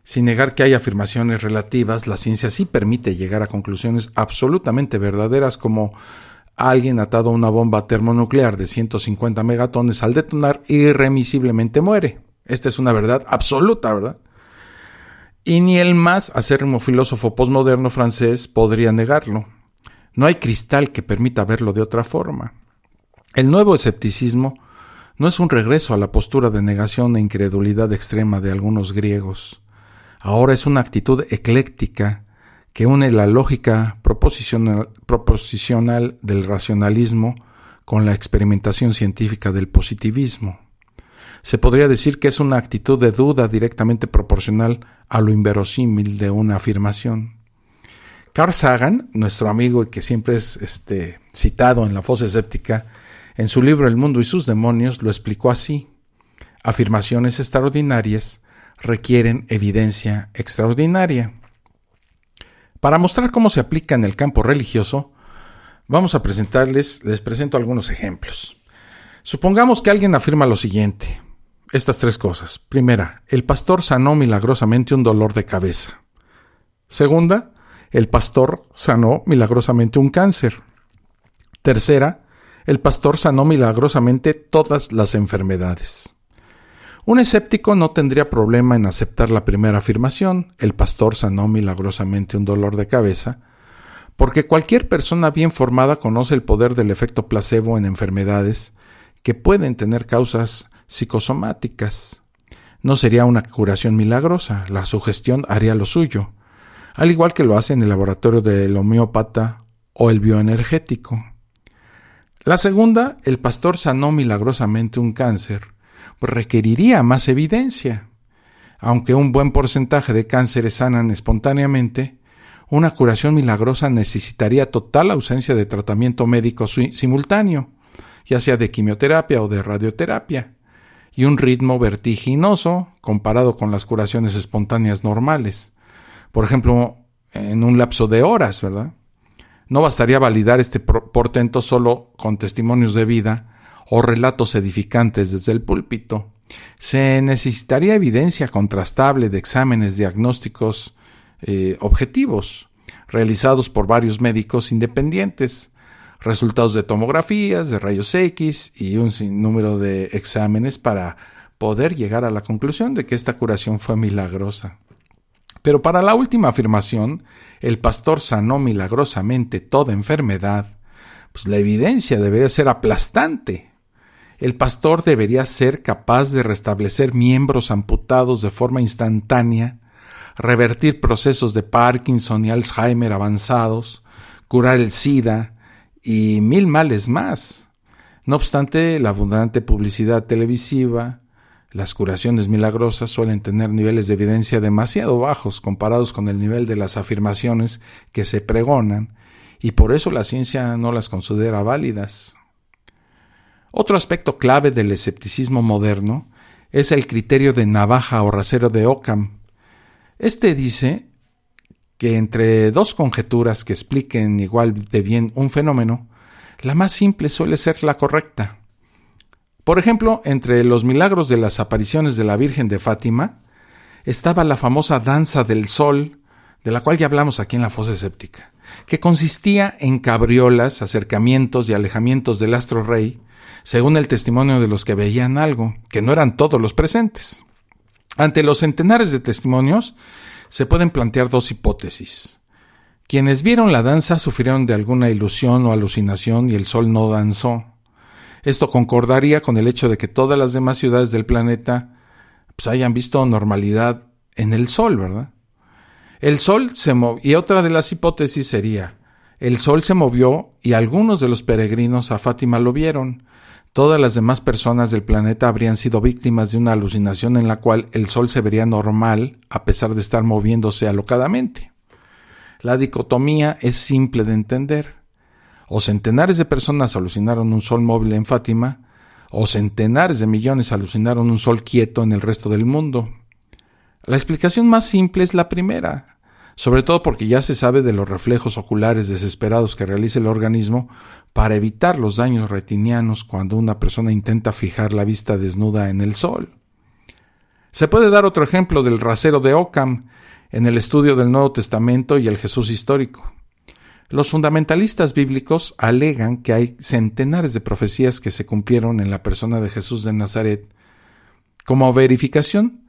Sin negar que hay afirmaciones relativas, la ciencia sí permite llegar a conclusiones absolutamente verdaderas, como alguien atado a una bomba termonuclear de 150 megatones al detonar irremisiblemente muere. Esta es una verdad absoluta, ¿verdad? Y ni el más acérrimo filósofo posmoderno francés podría negarlo. No hay cristal que permita verlo de otra forma. El nuevo escepticismo no es un regreso a la postura de negación e incredulidad extrema de algunos griegos. Ahora es una actitud ecléctica que une la lógica proposicional del racionalismo con la experimentación científica del positivismo. Se podría decir que es una actitud de duda directamente proporcional a lo inverosímil de una afirmación. Carl Sagan, nuestro amigo y que siempre es citado en la fosa escéptica, en su libro El mundo y sus demonios, lo explicó así: afirmaciones extraordinarias requieren evidencia extraordinaria. Para mostrar cómo se aplica en el campo religioso, les presento algunos ejemplos. Supongamos que alguien afirma lo siguiente: estas tres cosas. Primera, el pastor sanó milagrosamente un dolor de cabeza. Segunda, el pastor sanó milagrosamente un cáncer. Tercera, el pastor sanó milagrosamente todas las enfermedades. Un escéptico no tendría problema en aceptar la primera afirmación, el pastor sanó milagrosamente un dolor de cabeza, porque cualquier persona bien formada conoce el poder del efecto placebo en enfermedades que pueden tener causas psicosomáticas. No sería una curación milagrosa, la sugestión haría lo suyo, al igual que lo hace en el laboratorio del homeópata o el bioenergético. La segunda, el pastor sanó milagrosamente un cáncer, requeriría más evidencia. Aunque un buen porcentaje de cánceres sanan espontáneamente, una curación milagrosa necesitaría total ausencia de tratamiento médico simultáneo, ya sea de quimioterapia o de radioterapia, y un ritmo vertiginoso comparado con las curaciones espontáneas normales. Por ejemplo, en un lapso de horas, ¿verdad? No bastaría validar este portento solo con testimonios de vida o relatos edificantes desde el púlpito. Se necesitaría evidencia contrastable de exámenes diagnósticos objetivos, realizados por varios médicos independientes, resultados de tomografías, de rayos X y un sinnúmero de exámenes para poder llegar a la conclusión de que esta curación fue milagrosa. Pero para la última afirmación, el pastor sanó milagrosamente toda enfermedad, pues la evidencia debería ser aplastante. El pastor debería ser capaz de restablecer miembros amputados de forma instantánea, revertir procesos de Parkinson y Alzheimer avanzados, curar el SIDA y 1000 males más. No obstante, la abundante publicidad televisiva, las curaciones milagrosas suelen tener niveles de evidencia demasiado bajos comparados con el nivel de las afirmaciones que se pregonan, y por eso la ciencia no las considera válidas. Otro aspecto clave del escepticismo moderno es el criterio de navaja o rasero de Occam. Este dice que entre dos conjeturas que expliquen igual de bien un fenómeno, la más simple suele ser la correcta. Por ejemplo, entre los milagros de las apariciones de la Virgen de Fátima estaba la famosa danza del sol, de la cual ya hablamos aquí en la fosa escéptica, que consistía en cabriolas, acercamientos y alejamientos del astro rey, según el testimonio de los que veían algo, que no eran todos los presentes. Ante los centenares de testimonios, se pueden plantear dos hipótesis. Quienes vieron la danza sufrieron de alguna ilusión o alucinación y el sol no danzó. Esto concordaría con el hecho de que todas las demás ciudades del planeta hayan visto normalidad en el sol, ¿verdad? El sol se movió, y otra de las hipótesis sería: el sol se movió y algunos de los peregrinos a Fátima lo vieron. Todas las demás personas del planeta habrían sido víctimas de una alucinación en la cual el sol se vería normal a pesar de estar moviéndose alocadamente. La dicotomía es simple de entender. O centenares de personas alucinaron un sol móvil en Fátima, o centenares de millones alucinaron un sol quieto en el resto del mundo. La explicación más simple es la primera, sobre todo porque ya se sabe de los reflejos oculares desesperados que realiza el organismo para evitar los daños retinianos cuando una persona intenta fijar la vista desnuda en el sol. Se puede dar otro ejemplo del rasero de Occam en el estudio del Nuevo Testamento y el Jesús histórico. Los fundamentalistas bíblicos alegan que hay centenares de profecías que se cumplieron en la persona de Jesús de Nazaret. Como verificación,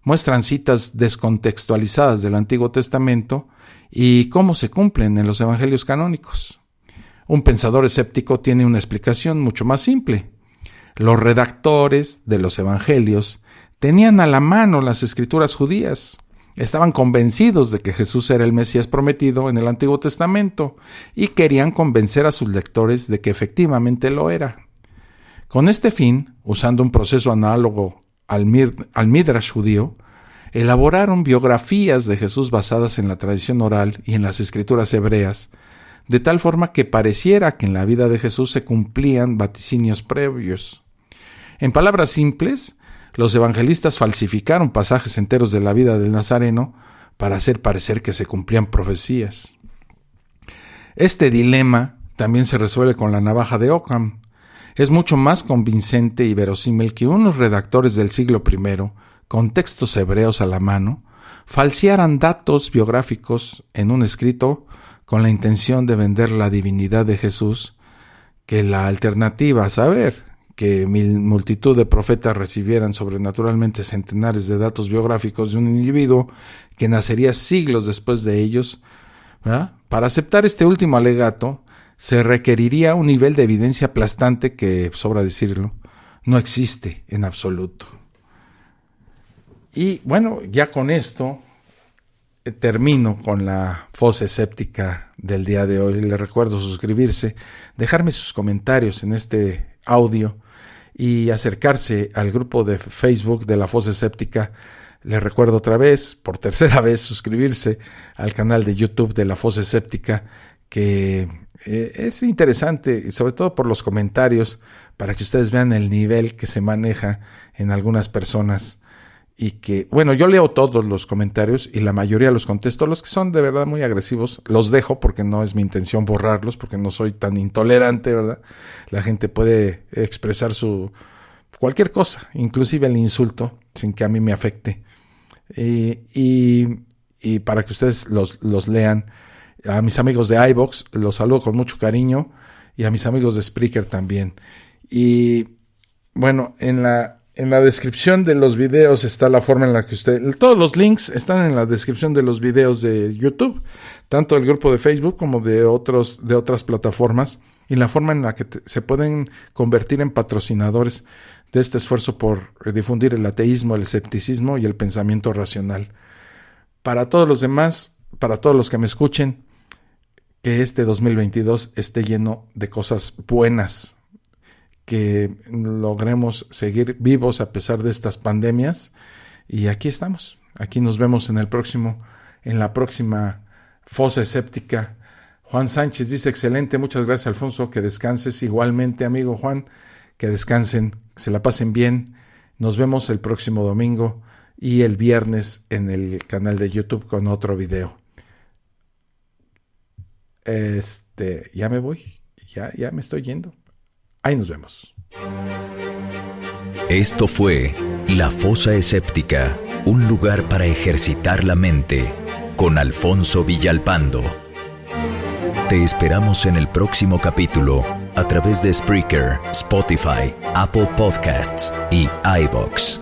muestran citas descontextualizadas del Antiguo Testamento y cómo se cumplen en los evangelios canónicos. Un pensador escéptico tiene una explicación mucho más simple. Los redactores de los evangelios tenían a la mano las escrituras judías. Estaban convencidos de que Jesús era el Mesías prometido en el Antiguo Testamento y querían convencer a sus lectores de que efectivamente lo era. Con este fin, usando un proceso análogo al Midrash judío, elaboraron biografías de Jesús basadas en la tradición oral y en las escrituras hebreas, de tal forma que pareciera que en la vida de Jesús se cumplían vaticinios previos. En palabras simples, los evangelistas falsificaron pasajes enteros de la vida del Nazareno para hacer parecer que se cumplían profecías. Este dilema también se resuelve con la navaja de Occam. Es mucho más convincente y verosímil que unos redactores del siglo I, con textos hebreos a la mano, falsearan datos biográficos en un escrito con la intención de vender la divinidad de Jesús, que la alternativa a saber que multitud de profetas recibieran sobrenaturalmente centenares de datos biográficos de un individuo que nacería siglos después de ellos, ¿verdad? Para aceptar este último alegato, se requeriría un nivel de evidencia aplastante que, sobra decirlo, no existe en absoluto. Y bueno, ya con esto termino con la fosa escéptica del día de hoy. Les recuerdo suscribirse, dejarme sus comentarios en este audio y acercarse al grupo de Facebook de la fosa escéptica. Les recuerdo otra vez, por tercera vez, suscribirse al canal de YouTube de la fosa escéptica, que es interesante, y sobre todo por los comentarios, para que ustedes vean el nivel que se maneja en algunas personas. Y que, bueno, yo leo todos los comentarios y la mayoría los contesto. Los que son de verdad muy agresivos los dejo porque no es mi intención borrarlos, porque no soy tan intolerante, ¿verdad? La gente puede expresar cualquier cosa, inclusive el insulto, sin que a mí me afecte. Y para que ustedes los lean. A mis amigos de iVoox los saludo con mucho cariño, y a mis amigos de Spreaker también. Y bueno, en la descripción de los videos está la forma en la que todos los links están en la descripción de los videos de YouTube, tanto del grupo de Facebook como de otras plataformas, y la forma en la que se pueden convertir en patrocinadores de este esfuerzo por difundir el ateísmo, el escepticismo y el pensamiento racional. Para todos los demás, para todos los que me escuchen, que este 2022 esté lleno de cosas buenas, que logremos seguir vivos a pesar de estas pandemias, y aquí estamos. Aquí nos vemos en la próxima fosa escéptica. Juan Sánchez dice: excelente, muchas gracias, Alfonso, que descanses. Igualmente, amigo Juan, que descansen, que se la pasen bien. Nos vemos el próximo domingo y el viernes en el canal de YouTube con otro video. Ya me voy, ya me estoy yendo. Ahí nos vemos. Esto fue La Fosa Escéptica, un lugar para ejercitar la mente, con Alfonso Villalpando. Te esperamos en el próximo capítulo a través de Spreaker, Spotify, Apple Podcasts y iVoox.